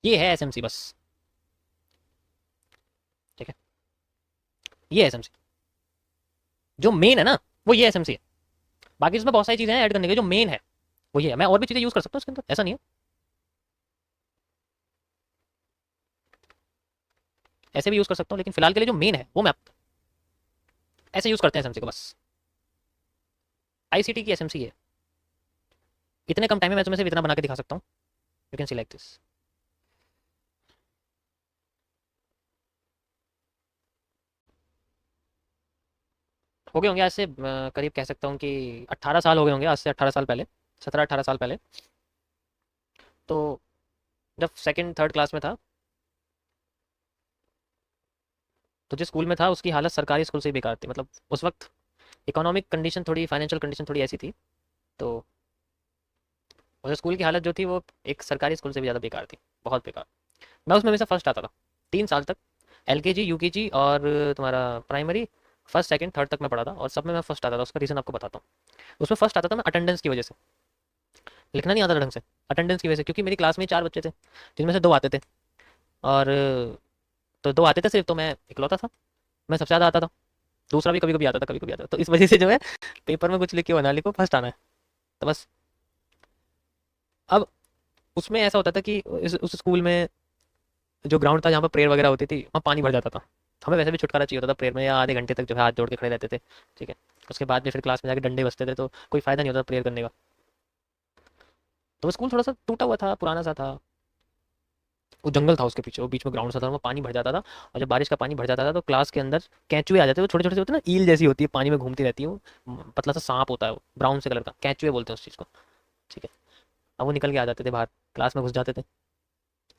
ये है एसएमसी बस। ठीक है, ये एसएमसी जो मेन है ना, वो ये एसएमसी है। बाकी इसमें बहुत सारी चीजें हैं ऐड करने के, जो मेन है वो ये है। मैं और भी चीजें यूज कर सकता हूँ इसके अंदर, ऐसा नहीं है। ऐसे भी यूज कर सकता हूँ, लेकिन फिलहाल के लिए जो मेन है वो मैं ऐसे यूज करते हैं एसएमसी को बस। आईसीटी की एसएमसी है। इतने कम टाइम में मैं तुम्हें सिर्फ इतना बना के दिखा सकता हूँ। You can see like this. हो गए होंगे आज से करीब कह सकता हूँ कि 18 साल हो गए होंगे, आज से 18 साल पहले, 17-18 साल पहले। तो जब सेकंड थर्ड क्लास में था, तो जिस स्कूल में था उसकी हालत सरकारी स्कूल से ही बेकार थी। मतलब उस वक्त इकोनॉमिक कंडीशन थोड़ी, फाइनेंशियल कंडीशन थोड़ी ऐसी थी। तो उस स्कूल की हालत जो थी वो एक सरकारी स्कूल से भी ज़्यादा बेकार थी, बहुत बेकार। मैं उसमें हमेशा फर्स्ट आता था 3 साल तक। एलकेजी, यूकेजी और तुम्हारा प्राइमरी, फर्स्ट सेकंड थर्ड तक मैं पढ़ा था, और सब में मैं फर्स्ट आता था। उसका रीज़न आपको बताता हूँ। उसमें फर्स्ट आता था मैं अटेंडेंस की वजह से। लिखना नहीं आता था ढंग से, अटेंडेंस की वजह से, क्योंकि मेरी क्लास में 4 बच्चे थे जिनमें से 2 आते थे। और तो 2 आते थे सिर्फ, तो मैं इकलौता था, मैं सबसे ज़्यादा आता था। दूसरा भी कभी कभी आता था, कभी कभी आता था। तो इस वजह से जो है, पेपर में कुछ लिख के बना लिखो, फर्स्ट आना है। तो बस, अब उसमें ऐसा होता था कि उस स्कूल में जो ग्राउंड था जहाँ पर प्रेयर वगैरह होती थी, वहाँ पानी भर जाता था। हमें वैसे भी छुटकारा चाहिए होता था प्रेयर में, या आधे घंटे तक जो है हाथ जोड़ के खड़े रहते थे। ठीक है, उसके बाद भी फिर क्लास में जाके डंडे बजते थे, तो कोई फायदा नहीं होता प्रेयर करने का। तो वो स्कूल थोड़ा सा टूटा हुआ था, पुराना सा था। वो जंगल था उसके पीछे, वो बीच में ग्राउंड सा था, वो पानी भर जाता था। और जब बारिश का पानी भर जाता था तो क्लास के अंदर केंचुए आ जाते, वो छोटे छोटे से होते हैं ना, ईल जैसी होती है, पानी में घूमती रहती है वो। पतला सा सांप होता है वो, ब्राउन से कलर का, केंचुए बोलते हैं उस चीज़ को। ठीक है, अब वो निकल के आ जाते थे बाहर, क्लास में घुस जाते थे।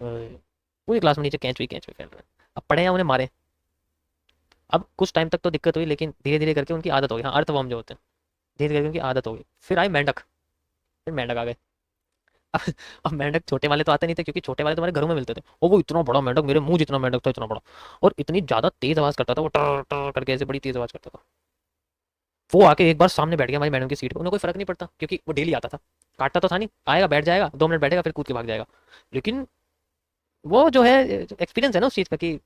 पूरी क्लास में नीचे केंचुए केंचुए खेल रहे हैं। अब पढ़े या उन्हें मारे। अब कुछ टाइम तक तो दिक्कत हुई, लेकिन धीरे धीरे करके उनकी आदत हो गई। हाँ, अर्थवर्म जो होते हैं, धीरे धीरे करके उनकी आदत हो गई। फिर आई मेंढक। फिर मेंढक आ गए। अब अब मेंढक छोटे वाले तो आते नहीं थे, क्योंकि छोटे वाले तुम्हारे घरों में मिलते थे। और वो इतना बड़ा मेंढक, मेरे मुंह जितना मेंढक था, इतना बड़ा। और इतनी ज्यादा तेज आवाज करता था वो, टर टर करके ऐसे बड़ी तेज आवाज करता था। वो आके एक बार सामने बैठ गया हमारी मैडम की सीट पे। उन्हें कोई फर्क नहीं पड़ता, क्योंकि वो डेली आता था। काटता तो था नहीं, आएगा बैठ जाएगा, 2 मिनट बैठेगा, फिर कूद के भाग जाएगा। लेकिन वो जो है एक्सपीरियंस है ना उस चीज़ का, कि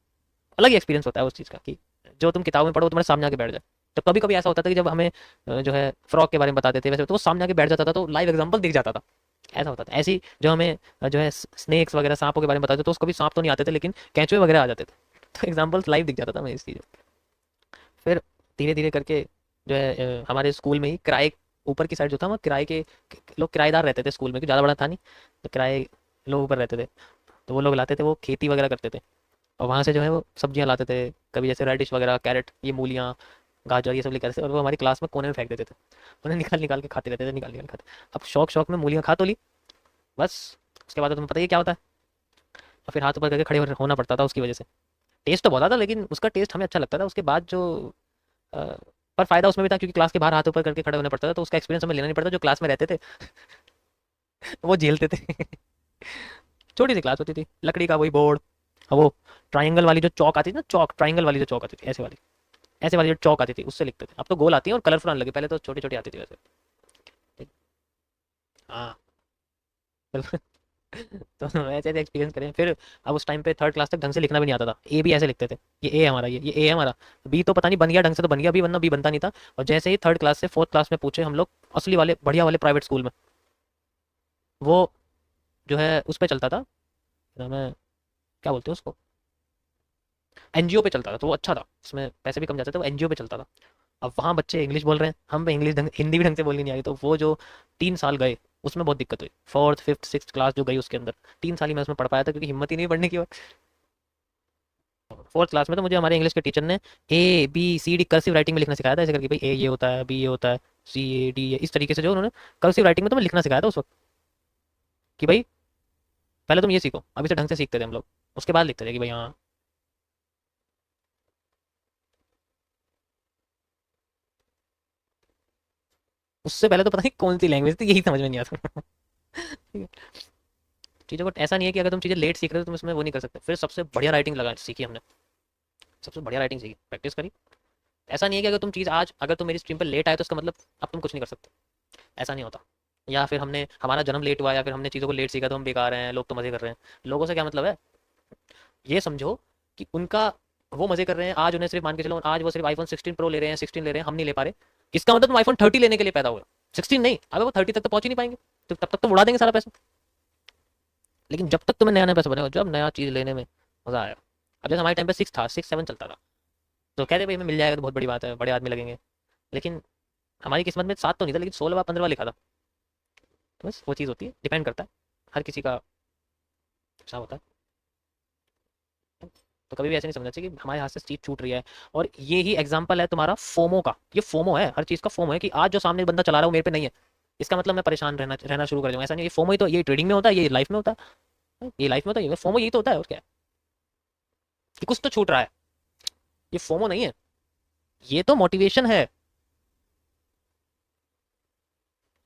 अलग ही एक्सपीरियंस होता है उस चीज़ का, कि जो तुम किताबों में पढ़ो वो तुम्हारे सामने आके बैठ जाए। तो कभी कभी ऐसा होता था कि जब हमें जो है फ्रॉक के बारे में बताते थे, वैसे तो वो सामने आके बैठ जाता था, तो लाइव एग्जांपल दिख जाता था। ऐसा होता था। ऐसी जो हमें जो है स्नेक्स वगैरह, सांपों के बारे में बताते थे, तो उसको भी सांप तो नहीं आते थे, लेकिन कैंचुए वगैरह आ जाते थे। तो एग्जाम्पल्स लाइव दिख जाता था हमें इस चीज़। फिर धीरे धीरे करके जो है हमारे स्कूल में ही किराए, ऊपर की साइड जो था वहाँ किराए के लोग किराएदार रहते थे स्कूल में, क्योंकि ज़्यादा बड़ा था नहीं, तो किराए लोग ऊपर रहते थे। तो वो लोग लाते थे, वो खेती वगैरह करते थे, और वहाँ से जो है वो सब्जियाँ लाते थे। कभी जैसे रेडिश वगैरह, कैरेट, ये मूलियाँ, गाजर, ये सब लेकर आते थे, और वो हमारी क्लास में कोने में फेंक देते थे। उन्हें निकाल निकाल के खाते रहते थे, निकाल निकाल खाते। अब शौक शौक में मूलियाँ खा तो ली, बस। उसके बाद तो तुम्हें पता ही क्या होता है, और फिर हाथ ऊपर करके खड़े होना पड़ता था उसकी वजह से। टेस्ट तो बहुत था, लेकिन उसका टेस्ट हमें अच्छा लगता था। उसके बाद जो अ, पर फायदा उसमें भी था, क्योंकि क्लास के बाहर हाथ ऊपर करके खड़े होना पड़ता था, तो उसका एक्सपीरियंस हमें लेना नहीं पड़ता। जो क्लास में रहते थे वो झेलते थे। छोटी सी क्लास होती थी, लकड़ी का वही बोर्ड, और वो ट्रायंगल वाली जो चौक आती थी ना, चौक ट्रायंगल वाली जो चौक आती थी, ऐसे वाली जो चौक आती थी, उससे लिखते थे। अब तो गोल आती है और कलरफुल आने लगी, पहले तो छोटी छोटी आती थी वैसे। ठीक। हाँ, बिल्कुल। तो ऐसे ऐसे एक्सपीरियंस करें फिर। अब उस टाइम पे थर्ड क्लास तक ढंग से लिखना भी नहीं आता था, ए भी ऐसे लिखते थे। ये ए है हमारा, ये ए है हमारा। बी तो पता नहीं बन गया ढंग से, तो बन गया, बी वरना बी बनता नहीं था। और जैसे ही थर्ड क्लास से फोर्थ क्लास में पूछे हम लोग, असली वाले बढ़िया वाले प्राइवेट स्कूल में, वो जो है उस पर चलता था, क्या नाम है, क्या बोलते हैं उसको, एनजीओ पे चलता था। तो वो अच्छा था, उसमें पैसे भी कम जाते थे, वो एनजीओ पे चलता था। अब वहाँ बच्चे इंग्लिश बोल रहे हैं, हम पे इंग्लिश ढंग, हिंदी भी ढंग से बोलनी नहीं आई। तो वो जो 3 साल गए, उसमें बहुत दिक्कत हुई। फोर्थ फिफ्थ सिक्स क्लास जो गई उसके अंदर 3 साल ही मैं उसमें पढ़ पाया था, क्योंकि हिम्मत ही नहीं पढ़ने की। फोर्थ क्लास में तो मुझे हमारे इंग्लिश के टीचर ने ABCD कर्सिव राइटिंग में लिखना सिखाया था, ऐसे करके भाई ए ये होता है, बी ये होता है, C A D ये, इस तरीके से जो उन्होंने कर्सिव राइटिंग में तो मैं लिखना सिखाया था उस वक्त, कि भाई पहले तुम ये सीखो, अभी से ढंग से सीखते थे हम लोग, उसके बाद लिखते थे कि भाई हाँ। उससे पहले तो पता नहीं कौन सी लैंग्वेज थी, यही समझ में नहीं आता। चीज़ों को ऐसा नहीं है कि अगर तुम चीज़ें लेट सीख रहे हो तुम इसमें वो नहीं कर सकते। फिर सबसे बढ़िया राइटिंग लगा सीखी हमने, सबसे बढ़िया राइटिंग सीखी, प्रैक्टिस करी। ऐसा नहीं है कि अगर तुम चीज़ आज अगर तुम मेरी स्ट्रीम पर लेट आए तो इसका मतलब अब तुम कुछ नहीं कर सकते, ऐसा नहीं होता। या फिर हमने हमारा जन्म लेट हुआ, या फिर हमने चीज़ों को लेट सीखा तो हम बेकार हैं, लोग तो मज़े कर रहे हैं। लोगों से क्या मतलब है, ये समझो कि उनका वो मज़े कर रहे हैं, आज उन्हें सिर्फ मान के चलो आज वो सिर्फ iPhone 16 Pro ले रहे हैं, 16 ले रहे हैं, हम नहीं ले पा रहे। इसका मतलब तुम iPhone 30 लेने के लिए पैदा हुए, 16 नहीं, अगर वो 30 तक तो पहुंच ही नहीं पाएंगे, तो तब तक तो उड़ा देंगे सारा पैसा। लेकिन जब तक तुम्हें नया नया पैसा बनेगा, जब नया चीज़ लेने में मज़ा आएगा। अब जैसे हमारे टाइम पे 6 था, 6 7 चलता था, तो कहते भाई हमें मिल जाएगा तो बहुत बड़ी बात है, बड़े आदमी लगेंगे। लेकिन हमारी किस्मत में 7 तो नहीं था, लेकिन 16 15 लिखा था। तो बस वो चीज़ होती है, डिपेंड करता है, हर किसी का हिसाब होता है। तो कभी भी ऐसे नहीं समझना चाहिए कि हमारे हाथ से चीज़ छूट रही है। और ये ही एग्जाम्पल है तुम्हारा फोमो का, ये फोमो है, हर चीज़ का फोमो है, कि आज जो सामने बंदा चला रहा है वो मेरे पे नहीं है, इसका मतलब मैं परेशान रहना रहना शुरू कर दूंगा। ऐसा नहीं, ये फोमो ही तो, ये ट्रेडिंग में होता है, ये लाइफ में होता है, ये लाइफ में होता है, ये फोमो यही तो होता है, और क्या है कि कुछ तो छूट रहा है। ये फोमो नहीं है, ये तो मोटिवेशन है,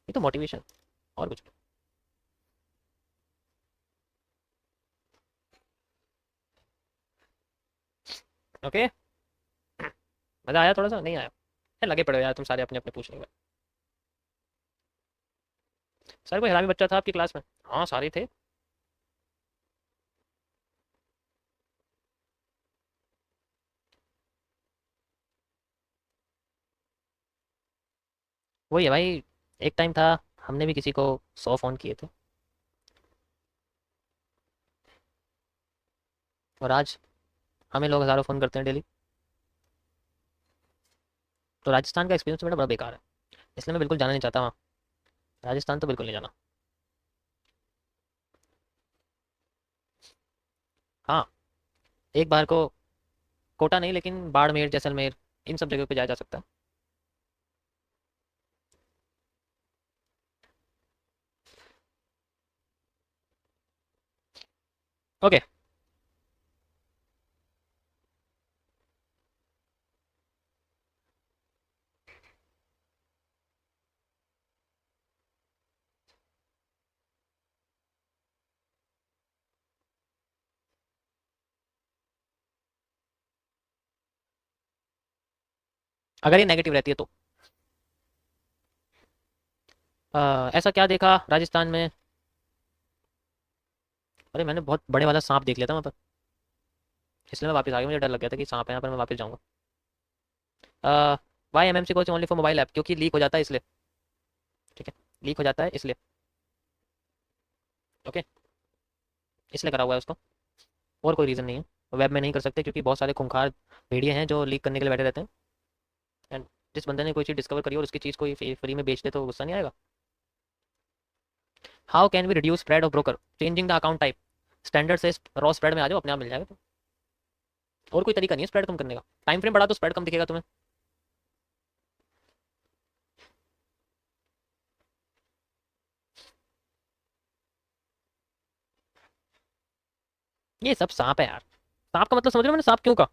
ये तो मोटिवेशन, और कुछ नहीं। ओके, मजा आया थोड़ा सा, नहीं आया? लगे पड़े हो यार तुम सारे अपने अपने पूछने में। सर कोई हरामी बच्चा था आपकी क्लास में? हाँ सारे थे। वही है भाई, एक टाइम था, हमने भी किसी को 100 फ़ोन किए थे, और आज हमें लोग हज़ारों फ़ोन करते हैं डेली। तो राजस्थान का एक्सपीरियंस तो मेरा बड़ा बेकार है, इसलिए मैं बिल्कुल जाना नहीं चाहता वहाँ। राजस्थान तो बिल्कुल नहीं जाना। हाँ, एक बार को कोटा नहीं, लेकिन बाड़मेर जैसलमेर इन सब जगह पे जाया जा सकता है। ओके। अगर ये नेगेटिव रहती है तो ऐसा क्या देखा राजस्थान में? अरे मैंने बहुत बड़े वाला सांप देख लिया था वहाँ पर, इसलिए मैं वापस आ गया, मुझे डर लग गया था कि सांप है यहाँ पर, मैं वापस जाऊँगा। Why MMC coaching only for mobile app, क्योंकि लीक हो जाता है इसलिए। ठीक है, लीक हो जाता है इसलिए। ओके, इसलिए करा हुआ है उसको, और कोई रीज़न नहीं है। वेब में नहीं कर सकते क्योंकि बहुत सारे खूंखार भेड़िए हैं जो लीक करने के लिए बैठे रहते हैं। एंड जिस बंदे ने कोई चीज़ डिस्कवर करी और उसकी चीज़ को फ्री में बेच दे तो गुस्सा नहीं आएगा? How can we reduce spread of broker changing the account type? Standard से रॉ स्प्रेड में आ जाओ, अपने आप मिल जाएगा। तो और कोई तरीका नहीं है स्प्रेड कम करने का, टाइम फ्रेम बढ़ा तो स्प्रेड कम दिखेगा तुम्हें। ये सब सांप है यार। सांप का मतलब समझ रहे हो मैंने सांप क्यों कहा?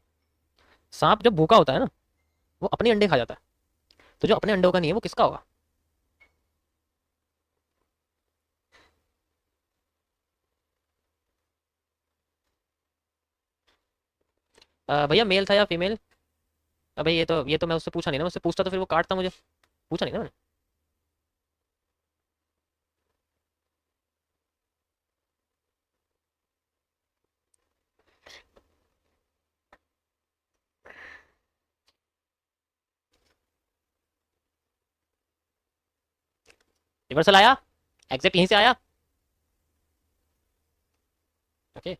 सांप जब भूखा होता है ना, वो अपने अंडे खा जाता है, तो जो अपने अंडों का नहीं है वो किसका होगा? भैया मेल था या फीमेल? अबे ये तो मैं उससे पूछा नहीं ना, मुझसे पूछता तो फिर वो काटता मुझे, पूछा नहीं ना मैंने। रिवर्सल आया, एग्जैक्ट यहीं से आया। ओके,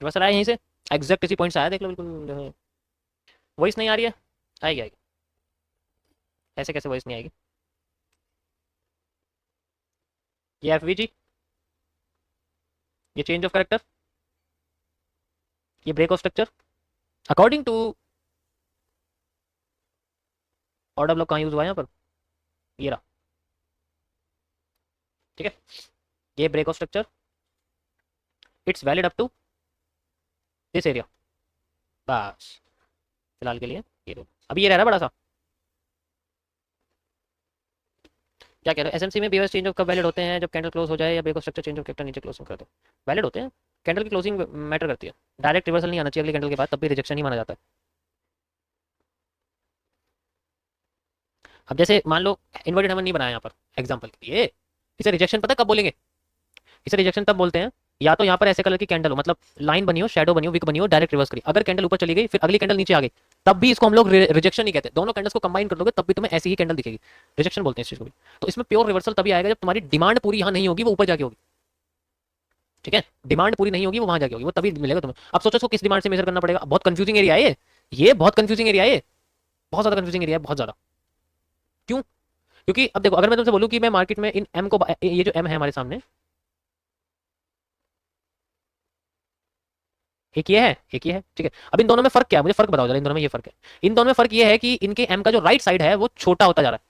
रिवर्सल आया यहीं से, एग्जैक्ट इसी पॉइंट से आया, देख लो बिल्कुल। वॉइस नहीं आ रही है? आएगी आएगी। ऐसे कैसे वॉइस नहीं आएगी? ये एफवीजी, ये चेंज ऑफ करेक्टर, ये break of structure according to order block. कहाँ यूज हुआ है यहाँ पर, ये रहा, ठीक है। ये break of structure, it's valid up to this area, बस फिलहाल के लिए ये दो। अभी ये रह रहा बड़ा सा, क्या कह रहे हो, एसएमसी में बीओएस चेंज ऑफ कब वैलिड होते हैं, जब कैंडल क्लोज हो जाए या break of structure change of character नीचे क्लोजिंग कर दो। वैलिड होते हैं, कैंडल की क्लोजिंग मैटर करती है, डायरेक्ट रिवर्सल नहीं आना चाहिए अगली कैंडल के बाद, तब भी रिजेक्शन ही माना जाता है। अब जैसे मान लो इन्वर्टेड हैमर नहीं बनाया यहाँ पर एग्जांपल के लिए, इसे रिजेक्शन पता कब बोलेंगे, इसे रिजेक्शन तब बोलते हैं या तो यहाँ पर ऐसे कलर की कैंडल हो, मतलब लाइन बनी हो, शैडो बनी हो, विक बनी हो, डायरेक्ट रिवर्स करी, अगर कैंडल ऊपर चली गई फिर अगली कैंडल नीचे आ गई, तब भी इसको हम लोग रिजेक्शन नहीं कहते। दोनों कैंडल्स को कंबाइन कर दोगे तब भी तुम्हें ऐसी ही कैंडल दिखेगी, रिजेक्शन बोलते हैं इस चीज को भी। तो इसमें प्योर रिवर्सल तभी आएगा जब तुम्हारी डिमांड पूरी यहाँ नहीं होगी, वो ऊपर जाके होगी, ठीक है। डिमांड पूरी नहीं होगी, वो वहां जाके होगी, वो तभी मिलेगा तुम्हें। अब सोचो इसको किस डिमांड से मेजर करना पड़ेगा, बहुत कंफ्यूजिंग एरिया है ये बहुत कंफ्यूजिंग एरिया है, बहुत ज्यादा कंफ्यूजिंग एरिया है, बहुत ज्यादा। क्यों? क्योंकि अब देखो, अगर मैं तुमसे बोलूं कि मैं मार्केट में इन एम को, ये जो एम है हमारे सामने, एक ये है, एक ये है, ठीक है। अब इन दोनों में फर्क क्या है, मुझे फर्क बताओ जरा, इन दोनों में ये फर्क है, इन दोनों में फर्क ये है कि इनके एम का जो राइट साइड है वो छोटा होता जा रहा है।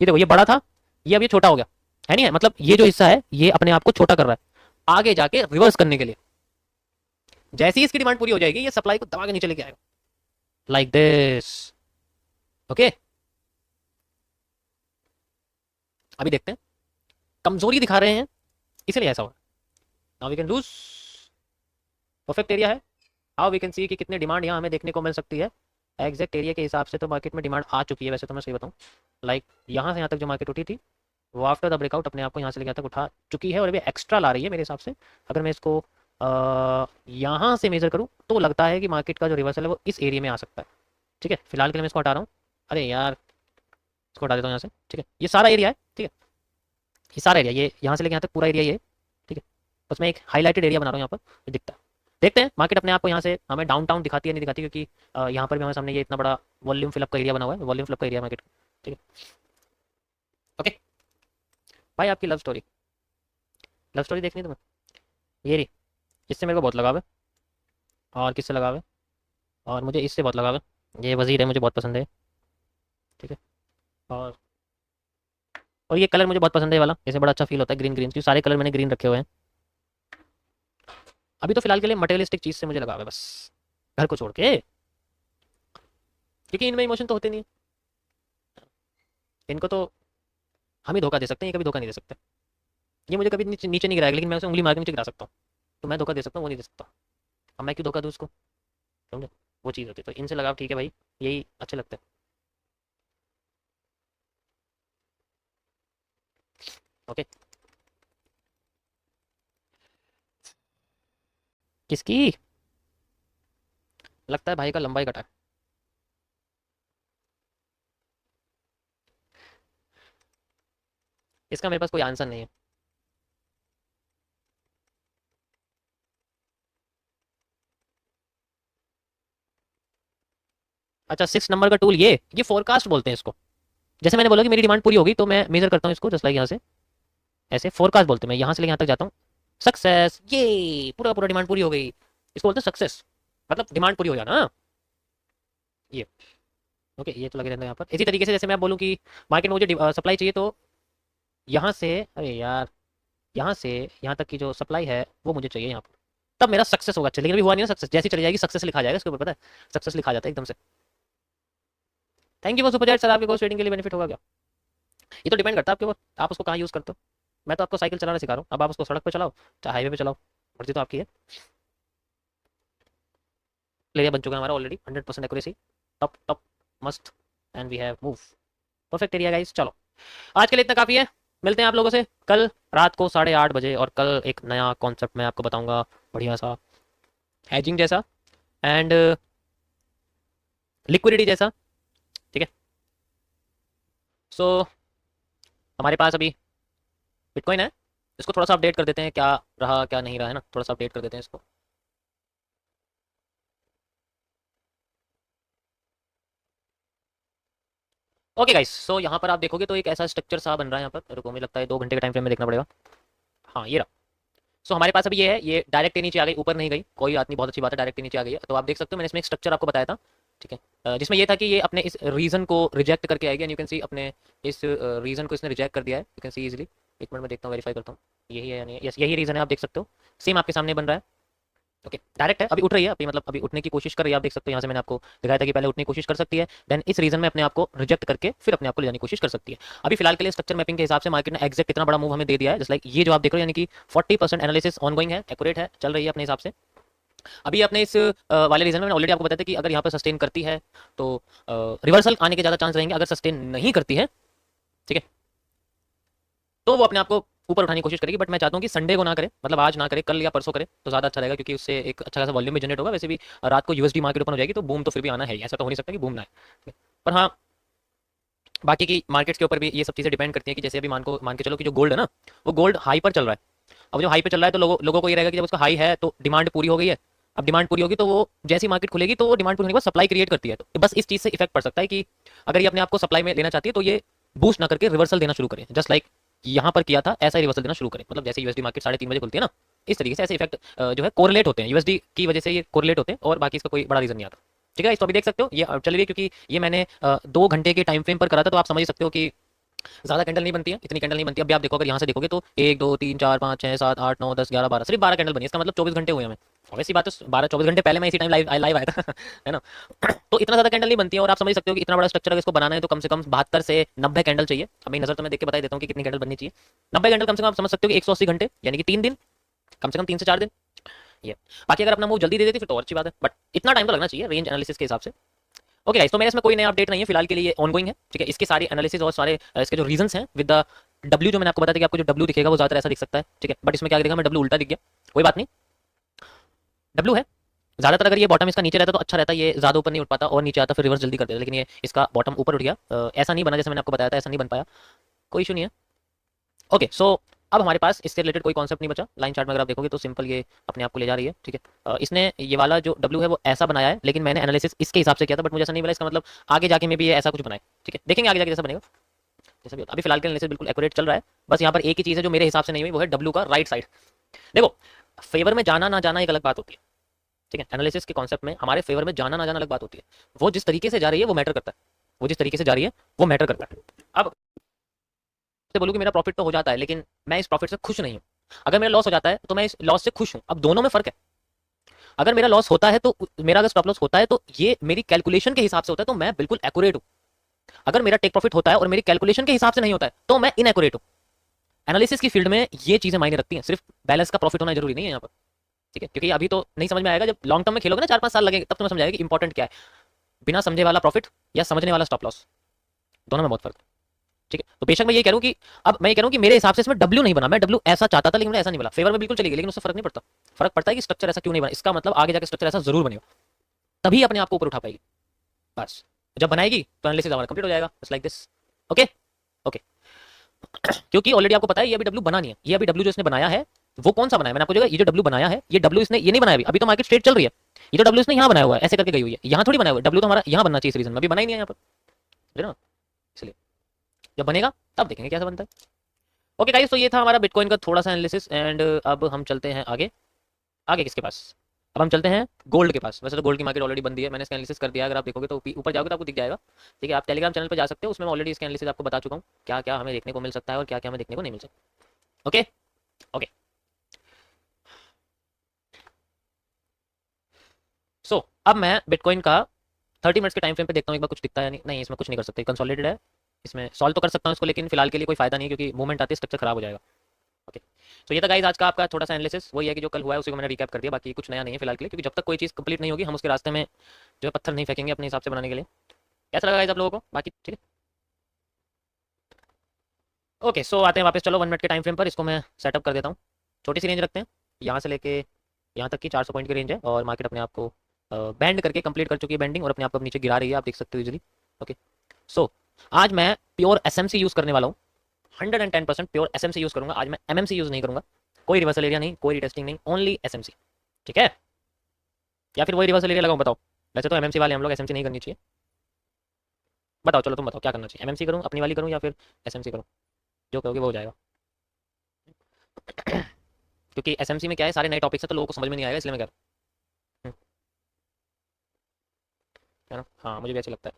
ये देखो, ये बड़ा था, ये अब ये छोटा हो गया, है नहीं है, मतलब ये जो हिस्सा है ये अपने आप को छोटा कर रहा है आगे जाके रिवर्स करने के लिए। जैसे ही इसकी डिमांड पूरी हो जाएगी ये सप्लाई को दबा के नीचे लेके आएगा, लाइक दिस, ओके। अभी देखते हैं, कमजोरी दिखा रहे हैं इसलिए ऐसा हो रहा है। Now we can lose, perfect area है। हाउ वी कैन सी कि कितनी डिमांड यहाँ हमें देखने को मिल सकती है। एग्जैक्ट एरिया के हिसाब से तो मार्केट में डिमांड आ चुकी है वैसे, तो मैं सही बताऊँ, लाइक यहाँ से यहाँ तक जो मार्केट उठी थी वो आफ्टर द ब्रेकआउट अपने आप को यहाँ से लेकर यहाँ तक उठा चुकी है, और अभी एक्स्ट्रा ला रही है मेरे हिसाब से। अगर मैं इसको यहाँ से मेजर करूँ तो लगता है कि मार्केट का जो रिवर्सल है वो इस एरिया में आ सकता है, ठीक है। फिलहाल के लिए मैं इसको हटा रहा हूँ, अरे यार इसको हटा देता हूँ यहाँ से, ठीक है। ये सारा एरिया है, ठीक है, ये सारा एरिया, ये यहाँ से लेकर यहाँ तक पूरा एरिया ये, ठीक है। बस मैं एक हाईलाइटेड एरिया बना रहा हूँ यहाँ पर, ये दिखता है। देखते हैं मार्केट अपने आप को यहाँ से हमें डाउन टाउन दिखाती है नहीं दिखाती, क्योंकि यहाँ पर भी हमारे सामने ये इतना बड़ा वॉल्यूम फिलअप का एरिया बना हुआ है, वॉल्यूम फिलअप का एरिया मार्केट, ठीक है। ओके भाई, आपकी लव स्टोरी देखनी है तुम्हें, ये रही, इससे मेरे को बहुत लगाव है, और किससे लगाव है, और मुझे इससे बहुत लगाव है, ये वजीर है, मुझे बहुत पसंद है, ठीक है। और ये कलर मुझे बहुत पसंद है वाला, जैसे बड़ा अच्छा फील होता है ग्रीन ग्रीन, क्योंकि सारे कलर मैंने ग्रीन रखे हुए हैं। अभी तो फिलहाल के लिए मटेरियलिस्टिक चीज़ से मुझे लगाव है बस, घर को छोड़ के, क्योंकि इनमें इमोशन तो होते नहीं है, इनको तो हम ही धोखा दे सकते हैं, ये कभी धोखा नहीं दे सकते। ये मुझे कभी नीचे नीचे नहीं गिराएगा, लेकिन मैं उसे उंगली मार के नीचे गिरा सकता हूँ, तो मैं धोखा दे सकता हूँ, वो नहीं दे सकता। अब मैं क्यों धोखा दूँ उसको, समझे, वो चीज़ होती है। तो इनसे लगाव ठीक है भाई, यही अच्छे लगते हैं। ओके, किसकी, लगता है भाई का लंबाई कटा है। इसका मेरे पास कोई आंसर नहीं है। अच्छा, 6 नंबर का टूल, ये फोरकास्ट बोलते हैं इसको। जैसे मैंने बोला कि मेरी डिमांड पूरी होगी तो मैं मेजर करता हूँ इसको, जस्ट लाइक यहाँ से, ऐसे फोरकास्ट बोलते हैं। मैं यहाँ से लेके यहाँ तक जाता हूँ, सक्सेस, ये पूरा पूरा डिमांड पूरी हो गई, इसको बोलते हैं सक्सेस, मतलब डिमांड पूरी हो जाना, हाँ? ये ओके, ये तो लगे रहता है यहाँ पर। इसी तरीके से जैसे मैं बोलूँ कि मार्केट में मुझे सप्लाई चाहिए, तो यहाँ से, अरे यार, यहाँ से यहाँ तक की जो सप्लाई है वो मुझे चाहिए यहाँ पर, तब मेरा सक्सेस होगा। अच्छा, लेकिन अभी हुआ नहीं ना सक्सेस, जैसी चली जाएगी सक्सेस लिखा जाएगा इसके ऊपर, पता है, सक्सेस लिखा जाता है एकदम से। Thank you for super chat sir, आपके कोर्स ट्रेडिंग के लिए बेनिफिट होगा क्या? ये तो डिपेंड करता है आपके ऊपर, आप उसको कहाँ यूज़ करते हो। मैं तो आपको साइकिल चलाना सिखा रहा हूँ, अब आप उसको सड़क पे चलाओ चाहे हाईवे पे चलाओ, मर्जी तो आपकी है। एरिया बन चुका है हमारा ऑलरेडी, 100% एक्यूरेसी, टॉप टॉप मस्त, and we have move, perfect area guys. चलो आज के लिए इतना काफ़ी है, मिलते हैं आप लोगों से कल रात को 8:30 बजे, और कल एक नया कॉन्सेप्ट मैं आपको बताऊंगा, बढ़िया सा हैजिंग जैसा एंड लिक्विडिटी जैसा, ठीक है। सो हमारे पास अभी बिटकॉइन है, इसको थोड़ा सा अपडेट कर देते हैं, क्या रहा क्या नहीं रहा, है ना, थोड़ा सा अपडेट कर देते हैं इसको। ओके गाइस, सो यहाँ पर आप देखोगे तो एक ऐसा स्ट्रक्चर सा बन रहा है यहाँ पर, रुको मुझे लगता है 2 घंटे का टाइम फ्रेम में देखना पड़ेगा। हाँ ये रहा। सो हमारे पास अभी ये है, ये डायरेक्ट नीचे आ गई, ऊपर नहीं गई, कोई बात नहीं, बहुत अच्छी बात है, डायरेक्ट नीचे आ गई है। तो आप देख सकते हो मैंने इसमें एक स्ट्रक्चर आपको बताया था, ठीक है, जिसमें ये था कि ये अपने इस रीजन को रिजेक्ट करके आएगी, एंड यू कैन सी अपने इस रीजन को इसने रिजेक्ट कर दिया है, यू कैन सी इजीली। एक मिनट में देखता हूँ, वेरीफाई करता हूँ यही है या नहीं। यस यही रीजन है, आप देख सकते हो सेम आपके सामने बन रहा है। ओके डायरेक्ट है, अभी उठ रही है, अभी मतलब अभी उठने की कोशिश कर रही है, आप देख सकते हो यहाँ से मैंने आपको दिखाया था कि पहले उठने की कोशिश कर सकती है, देन इस रीजन में अपने आप को रिजेक्ट करके फिर अपने आप को ले जाने की कोशिश कर सकती है। अभी फिलहाल के लिए स्ट्रक्चर मैपिंग के हिसाब से मार्केट ने एग्जैक्ट इतना बड़ा मूव हमें दे दिया है, जस्ट लाइक ये जो आप देख रहे हो, यानी कि 40% एनालिसिस ऑनगोइंग है, एक्यूरेट है, चल रही है अपने हिसाब से। अभी अपने इस वाले रीजन में मैंने ऑलरेडी आपको बताया था कि अगर यहाँ पर सस्टेन करती है तो रिवर्सल आने के ज़्यादा चांस रहेंगे, अगर सस्टेन नहीं करती है, ठीक है, तो वो अपने आप को ऊपर उठाने की कोशिश करेगी। बट मैं चाहता हूँ कि संडे को ना करे, मतलब आज ना करे, कल या परसों करे तो ज़्यादा अच्छा रहेगा, क्योंकि उससे एक अच्छा खासा वॉल्यूम भी जनरेट होगा। वैसे भी रात को यूएसडी मार्केट ओपन हो जाएगी तो बूम तो फिर भी आना है, ऐसा तो हो नहीं सकता कि बूम ना आए। पर हाँ, बाकी की मार्केट्स के ऊपर भी ये सब चीज़ें डिपेंड करती हैं कि जैसे अभी मान के चलो कि जो गोल्ड है ना, वो गोल्ड हाई पर चल रहा है। अब जो हाई पे चल रहा है तो लोगों को ये रहेगा कि जब उसका हाई है तो डिमांड पूरी हो गई है। अब डिमांड पूरी होगी तो वो जैसी मार्केट खुलेगी तो वो डिमांड पूरी होने के बाद सप्लाई क्रिएट करती है, तो बस इस चीज़ से इफेक्ट पड़ सकता है कि अगर ये अपने आप को सप्लाई में लेना चाहती है तो ये बूस्ट ना करके रिवर्सल देना शुरू करें, जस्ट लाइक यहाँ पर किया था ऐसा ही रिवर्सल देना शुरू करें। मतलब जैसे यूएसडी मार्केट 3:30 बजे खुलती है ना, इस तरीके से ऐसे इफेक्ट जो है कोरिलेट होते हैं, यूएसडी की वजह से ये कोरिलेट होते हैं, और बाकी इसका कोई बड़ा रीजन नहीं आता। ठीक है, इस तो अभी देख सकते हो ये चल रही है, क्योंकि ये मैंने 2 घंटे के टाइम फ्रेम पर करा था, तो आप समझ ही सकते हो कि ज़्यादा कैंडल नहीं बनती है, इतनी कैंडल नहीं बनती है। अभी आप देखो, अगर यहाँ से देखोगे तो 1 2 3 4 5 6 7 8 9 10 11 12, सिर्फ 12 कैंडल बनी है, इसका मतलब 24 घंटे हुए हमें। वैसी बात है, 12-24 घंटे पहले मैं इसी टाइम लाइव आया था है ना तो इतना ज़्यादा कैंडल नहीं बनती है, और आप समझ सकते हो कि इतना बड़ा स्ट्रक्चर अगर इसको बनाना है तो कम से कम 72 से 90 कैंडल चाहिए। अभी नजर तो मैं देख के बता देता हूँ कि कितनी कैंडल बननी चाहिए। 90 कैंडल कम से कम आप समझ सकते हो कि 180 घंटे, यानी कि 3 दिन, कम से कम 3 से 4 दिन ये। बाकी अगर अपना मूव जल्दी दे देती फिर तो और अच्छी बात है, बट इतना टाइम तो लगना चाहिए रेंज एनालिसिस के हिसाब से। ओके गाइस, तो मेरे इसमें कोई नया अपडेट नहीं है फिलहाल के लिए, ऑनगोइंग है, ठीक है। इसके सारे एनालिसिस और सारे इसके जो रीजंस हैं विद द डब्ल्यू, जो मैंने आपको बताया कि आपको जो डब्ल्यू दिखेगा वो ज़्यादातर ऐसा दिख सकता है, ठीक है, बट इसमें क्या दिखेगा, मैं डब्ल्यू उल्टा दिख गया, कोई बात नहीं, डब्ल्यू है। ज़्यादातर अगर ये बॉटम इसका नीचे रहता तो अच्छा रहता, ये ज़्यादा ऊपर नहीं उठ पाता और नीचे आता फिर रिवर्स जल्दी कर देता, लेकिन ये इसका बॉटम ऊपर उठ गया, ऐसा नहीं बना जैसे मैंने आपको बताया था, ऐसा नहीं बन पाया, कोई इशू नहीं है। ओके सो अब हमारे पास इससे रिलेटेड कोई कॉन्सेप्ट नहीं बचा। लाइन चार्ट में अगर आप देखोगे तो सिंपल ये अपने आप को ले जा रही है, ठीक है। इसने ये वाला जो डब्ल्यू है वो ऐसा बनाया है, लेकिन मैंने एनालिसिस इसके हिसाब से किया था, बट मुझे ऐसा नहीं मिला, इसका मतलब आगे जाके में भी ये ऐसा कुछ बनाए, ठीक है, देखेंगे आगे जाके जैसा बनेगा, जैसा भी होता। अभी फिलहाल के एनालिसिस बिल्कुल एक्यूरेट चल रहा है, बस यहाँ पर एक ही चीज़ है जो मेरे हिसाब से नहीं हुई, वो है डब्ल्यू का राइट साइड। देखो, फेवर में जाना ना जाना एक अलग बात होती है, ठीक है, एनालिसिस के कॉन्सेप्ट में हमारे फेवर में जाना ना जाना अलग बात होती है। वो जिस तरीके से जा रही है वो मैटर करता है, वो जिस तरीके से जा रही है वो मैटर करता है। अब से बोलूँ कि मेरा प्रॉफिट तो हो जाता है, लेकिन मैं इस प्रॉफिट से खुश नहीं हूँ। अगर मेरा लॉस हो जाता है तो मैं इस लॉस से खुश हूँ, अब दोनों में फर्क है। अगर मेरा लॉस होता है तो मेरा अगर स्टॉप लॉस होता है तो ये मेरी कैलकुलेशन के हिसाब से होता है, तो मैं बिल्कुल एक्यूरेट हूँ। अगर मेरा टेक प्रॉफिट होता है और मेरी कैलकुलेशन के हिसाब से नहीं होता है तो मैं इनएक्यूरेट हूँ। एनालिसिस की फील्ड में ये चीजें मायने रखती हैं, सिर्फ बैलेंस का प्रॉफिट होना जरूरी नहीं है यहाँ पर, ठीक है, क्योंकि अभी तो नहीं समझ में आएगा, जब लॉन्ग टर्म में खेलोगे ना 4-5 साल लगेंगे तब तुम्हें समझ आएगा कि इंपॉर्टेंट क्या है, बिना समझे वाला प्रॉफिट या समझने वाला स्टॉप लॉस, दोनों में बहुत फर्क है, ठीक है। तो बेशक मैं ये कह रहा हूँ कि अब मैं ये कह रहा हूँ कि मेरे हिसाब से इसमें डब्ल्यू नहीं बना, मैं डब्ल्यू ऐसा चाहता था लेकिन मुझे ऐसा नहीं मिला। फेवर में बिल्कुल चली गई, लेकिन उससे फर्क नहीं पड़ता। फर्क पड़ता है कि स्ट्रक्चर ऐसा क्यों नहीं बना, इसका मतलब आगे जाकर स्ट्रक्चर ऐसा जरूर बनेगा, तभी अपने आप को ऊपर उठा पाएगी। बस जब बनाएगी तो एनालिसिस हमारा कंप्लीट हो जाएगा, just like this. Okay okay क्योंकि ऑलरेडी आपको पता है ये अभी डब्ल्यू बना नहीं है, ये अभी डब्ल्यू जो इसने बनाया है वो कौन सा बनाया मैंने आपको, ये जो डब्ल्यू बनाया है ये डब्ल्यू इसने ये नहीं बनाया, अभी तो मार्केट स्ट्रेट चल रही है, ये जो डब्ल्यू इसने यहाँ बनाया हुआ है ऐसे करके गई हुई है, यहाँ थोड़ी बनाया हुआ है। डब्ल्यू तो हमारा यहाँ बनना चाहिए, इस रीजन में अभी बना ही नहीं है यहाँ पर, ना, इसलिए जब बनेगा तब देखेंगे कैसा बनता है। ओके गाइस, तो ये था हमारा बिटकॉइन का थोड़ा सा एनालिसिस, एंड अब हम चलते हैं आगे। आगे किसके पास, अब हम चलते हैं गोल्ड के पास। वैसे तो गोल्ड की मार्केट ऑलरेडी बंदी है, मैंने इसका एनालिसिस कर दिया, अगर आप देखोगे तो ऊपर जाओगे तो आपको दिख जाएगा, ठीक है। आप टेलीग्राम चैनल पर जा सकते हो, उसमें ऑलरेडी इसका एनालिसिस आपको बता चुका हूँ, क्या क्या हमें देखने को मिल सकता है और क्या क्या हमें देखने को नहीं मिल सकता। ओके ओके सो अब मैं बिटकॉइन का 30 मिनट्स के टाइम फ्रेम पे देखता हूँ एक बार कुछ दिखता है या नहीं। नहीं, इसमें कुछ नहीं कर सकते, कंसोलिडेटेड है, इसमें सॉल्व तो कर सकता हूँ इसको, लेकिन फिलहाल के लिए कोई फायदा नहीं है क्योंकि मूवमेंट आती है स्ट्रक्चर खराब हो जाएगा। ओके तो ये था गाइस आज का आपका छोटा सा एनालिसिस, वही है कि जो कल हुआ है उसी को मैंने रिकैप कर दिया, बाकी कुछ नया नहीं है फिलहाल के लिए, क्योंकि जब तक कोई चीज़ कंप्लीट नहीं होगी हम उसके रास्ते में जो है पत्थर नहीं फेंकेंगे अपने हिसाब से बनाने के लिए। कैसा लगा गाइस आप लोगों को, बाकी ठीक है। ओके सो आते हैं वापस, चलो 1 मिनट के टाइम फ्रेम पर, इसको मैं सेटअप कर देता हूँ। छोटी सी रेंज रखते हैं, यहाँ से लेके यहाँ तक की 400 पॉइंट की रेंज है, और मार्केट अपने आप को बैंड करके कंप्लीट कर चुकी है बैंडिंग, और अपने आप को नीचे गिरा रही है, आप देख सकते हो इजीली। ओके सो आज मैं प्योर एसएमसी यूज़ करने वाला हूँ, 110% प्योर एसएमसी यूज़ करूँगा आज मैं, एमएमसी यूज़ नहीं करूँगा, कोई रिवर्सल एरिया नहीं, कोई टेस्टिंग नहीं, ओनली एसएमसी, ठीक है। या फिर वही रिवर्सल एरिया लगाऊँ, बताओ। वैसे तो एमएमसी वाले हम लोग, एसएमसी नहीं करनी चाहिए, बताओ, चलो तुम बताओ क्या करना चाहिए, एमएमसी करूँ, अपनी वाली करूँ, या फिर एसएमसी करूँ, जो कहोगे वो हो जाएगा। क्योंकि एसएमसी में क्या है, सारे नए टॉपिक्स है तो लोगों को समझ में नहीं आएगा, इसलिए मैं कह रहा हूँ। है ना, हाँ मुझे भी ऐसा लगता है,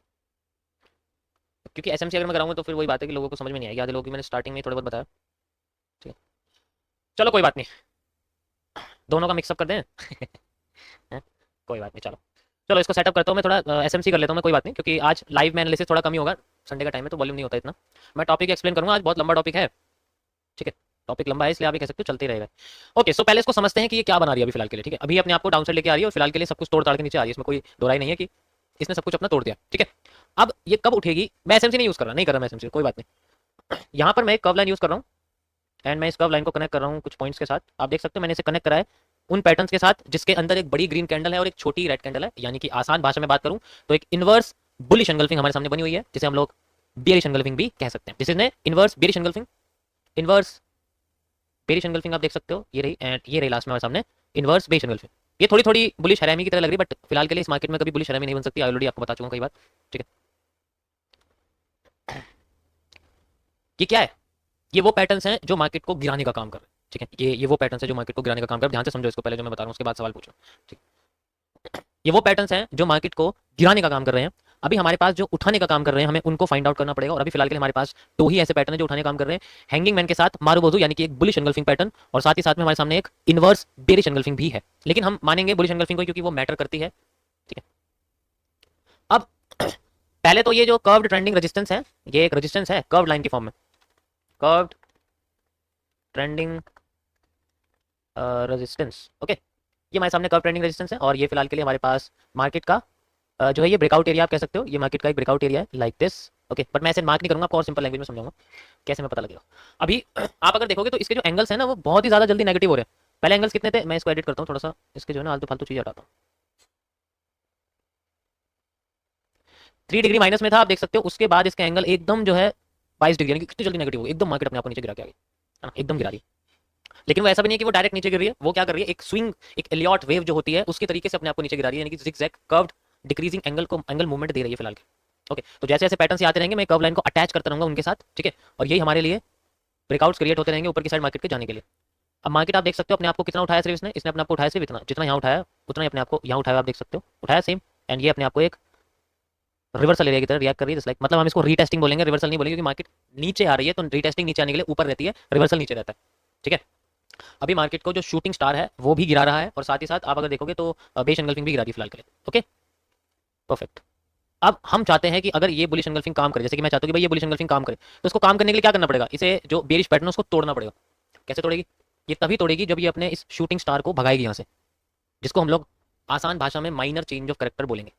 क्योंकि एसएमसी अगर मैं कराऊंगा तो फिर वही बात है कि लोगों को समझ में नहीं आएगी, आधे लोगों की मैंने स्टार्टिंग में थोड़ा बहुत बताया। ठीक है, चलो कोई बात नहीं, दोनों का मिक्सअप कर दें। हैं? कोई बात नहीं, चलो चलो इसको सेटअप करता हूँ मैं, थोड़ा एसएमसी कर लेता हूँ मैं, कोई बात नहीं, क्योंकि आज लाइव में एनालिसिस थोड़ा कम ही होगा, संडे का टाइम है तो वॉल्यूम नहीं होता इतना। मैं टॉपिक एक्सप्लेन करूँगा, आज बहुत लंबा टॉपिक है। ठीक है, टॉपिक लंबा है इसलिए आप ये कह सकते हो चलते ही रहेगा। ओके, सो पहले इसको समझते हैं कि ये क्या बना रही है अभी फिलहाल के लिए। ठीक है, अभी अपने आप को डाउन साइड लेके आ रही है और फिलहाल के लिए सब कुछ तोड़ ताड़ के नीचे आ रही है, इसमें कोई दोराई नहीं है कि इसने सब कुछ अपना तोड़ दिया। ठीक है, अब ये कब उठेगी, मैं एसएमसी नहीं यूज कर रहा, नहीं कर रहा मैं एसएमसी, कोई बात नहीं। यहाँ पर मैं एक कर्व लाइन यूज कर रहा हूँ एंड मैं इस कर्व लाइन को कनेक्ट कर रहा हूँ कुछ पॉइंट्स के साथ। आप देख सकते हो मैंने इसे कनेक्ट करा है उन पैटर्न्स के साथ जिसके अंदर एक बड़ी ग्रीन कैंडल है और एक छोटी रेड कैंडल है, यानी कि आसान भाषा में बात करूं तो एक इनवर्स बुलिश एंगल्फिंग हमारे सामने बनी हुई है, जिसे हम लोग बेरिश एंगल्फिंग भी कह सकते हैं। This is inverse bearish engulfing, inverse bearish engulfing आप देख सकते हो, ये रही एंड ये रही लास्ट में हमारे सामने इनवर्स बेरिश एंगल्फिंग। ये थोड़ी थोड़ी बुलिश हरामी की तरह लग रही है, बट फिलहाल के लिए इस मार्केट में कभी बुलिश हरामी नहीं बन सकती, ऑलरेडी आपको बता चुका हूं कई बार। ठीक है, ये क्या है, ये वो पैटर्न्स हैं जो मार्केट को गिराने का काम कर रहे हैं। ठीक है, ये वो पैटर्न्स हैं जो मार्केट को गिराने का काम कर रहे हैं, ध्यान से समझो इसको, पहले जो मैं बता रहा हूँ उसके बाद सवाल पूछो। ठीक, ये वो पैटर्न्स हैं जो मार्केट को गिराने का काम कर रहे हैं। अभी हमारे पास जो उठाने का काम कर रहे हैं हमें उनको फाइंड आउट करना पड़ेगा, और अभी फिलहाल के लिए हमारे पास दो ही ऐसे पैटर्न है जो उठाने का काम कर रहे हैं, हैंगिंग मैन के साथ मारुबोजू यानी कि एक बुलिश एंगल्फिंग पैटर्न, और साथ ही साथ में हमारे सामने एक इनवर्स बेरिश एंगल्फिंग भी है, लेकिन हम मानेंगे बुलिश एंगल्फिंग को क्योंकि वो मैटर करती है। ठीक है, अब पहले तो ये जो कर्व्ड ट्रेंडिंग रेजिस्टेंस है, ये एक रेजिस्टेंस है कर्व्ड लाइन की फॉर्म में, कर्व्ड ट्रेंडिंग रेजिस्टेंस। ओके, ये हमारे सामने कर्व ट्रेंडिंग रेजिस्टेंस है, और ये फिलहाल के लिए हमारे पास मार्केट का जो है ये ब्रेकआउट एरिया आप कह सकते हो, ये मार्केट का एक ब्रेकआउट एरिया है लाइक दिस। ओके, बट मैं ऐसे मार्क नहीं करूंगा, आपको और सिंपल लैंग्वेज में समझाऊंगा कैसे मैं पता लगेगा। अभी आप अगर देखोगे तो इसके जो एंगल्स हैं ना वो बहुत ही ज्यादा जल्दी नेगेटिव हो रहे हैं। पहले एंगल्स कितने थे, मैं इसको एडिट करता हूँ थोड़ा सा, इसके जो है ना आलतू फालतू चीज हटाता हूँ। 3 डिग्री माइनस में था आप देख सकते हो, उसके बाद इसका एंगल एकदम जो है 22 डिग्री, यानी कि कितनी जल्दी नेगेटिव हो गई, एकदम मार्केट अपने आप को नीचे गिरा के आ गई, है ना, एकदम गिरा दी। लेकिन वो ऐसा भी नहीं है कि वो डायरेक्ट नीचे गिर रही है, वो क्या कर रही है, एक स्विंग, एक एलियट वेव जो होती है उसके तरीके से अपने आप को नीचे गिरा रही है, यानी कि जिगजैग कर्व्ड डिक्रीजिंग एंगल को एंगल मूवमेंट दे रही है फिलहाल के। ओके, तो जैसे जैसे पैटर्न आते रहेंगे मैं कर्व लाइन को अटैच करता रहूंगा उनके साथ। ठीक है, और यही हमारे लिए ब्रेकआउट्स क्रिएट होते रहेंगे ऊपर की साइड मार्केट के जाने के लिए। अब मार्केट आप देख सकते हो अपने आप को कितना उठाया, सिर्फ इसने अपने आप को उठाया सिर्फ इतना, जितना यहाँ उठाया उतना ही अपने आप को यहाँ उठाया, आप देख सकते हो उठाया सेम, एंड ये अपने आप को एक रिवर्सल एरिया की तरह रिएक्ट कर रही है, लाइक मतलब हम इसको रीटेस्टिंग बोलेंगे, रिवर्सल नहीं बोलेंगे, क्योंकि मार्केट नीचे आ रही है तो रीटेस्टिंग नीचे आने के लिए ऊपर रहती है, रिवर्सल नीचे रहता है। ठीक है, अभी मार्केट को जो शूटिंग स्टार है वो भी गिरा रहा है, और साथ ही साथ आप अगर देखोगे तो बेस एंगल्फिंग भी गिरा रही है फिलहाल के लिए। Okay, perfect. अब हम चाहते हैं कि अगर ये बुलिश एंगल्फिंग काम करे, जैसे कि मैं चाहता हूँ कि भाई ये बुलिश एंगल्फिंग काम करे, तो उसको काम करने के लिए क्या करना पड़ेगा, इसे जो बेरिश पैटर्न उसको तोड़ना पड़ेगा। कैसे तोड़ेगी, ये तभी तोड़ेगी जब ये अपने इस शूटिंग स्टार को भगाएगी यहाँ से, जिसको हम लोग आसान भाषा में माइनर चेंज ऑफ करेक्टर बोलेंगे।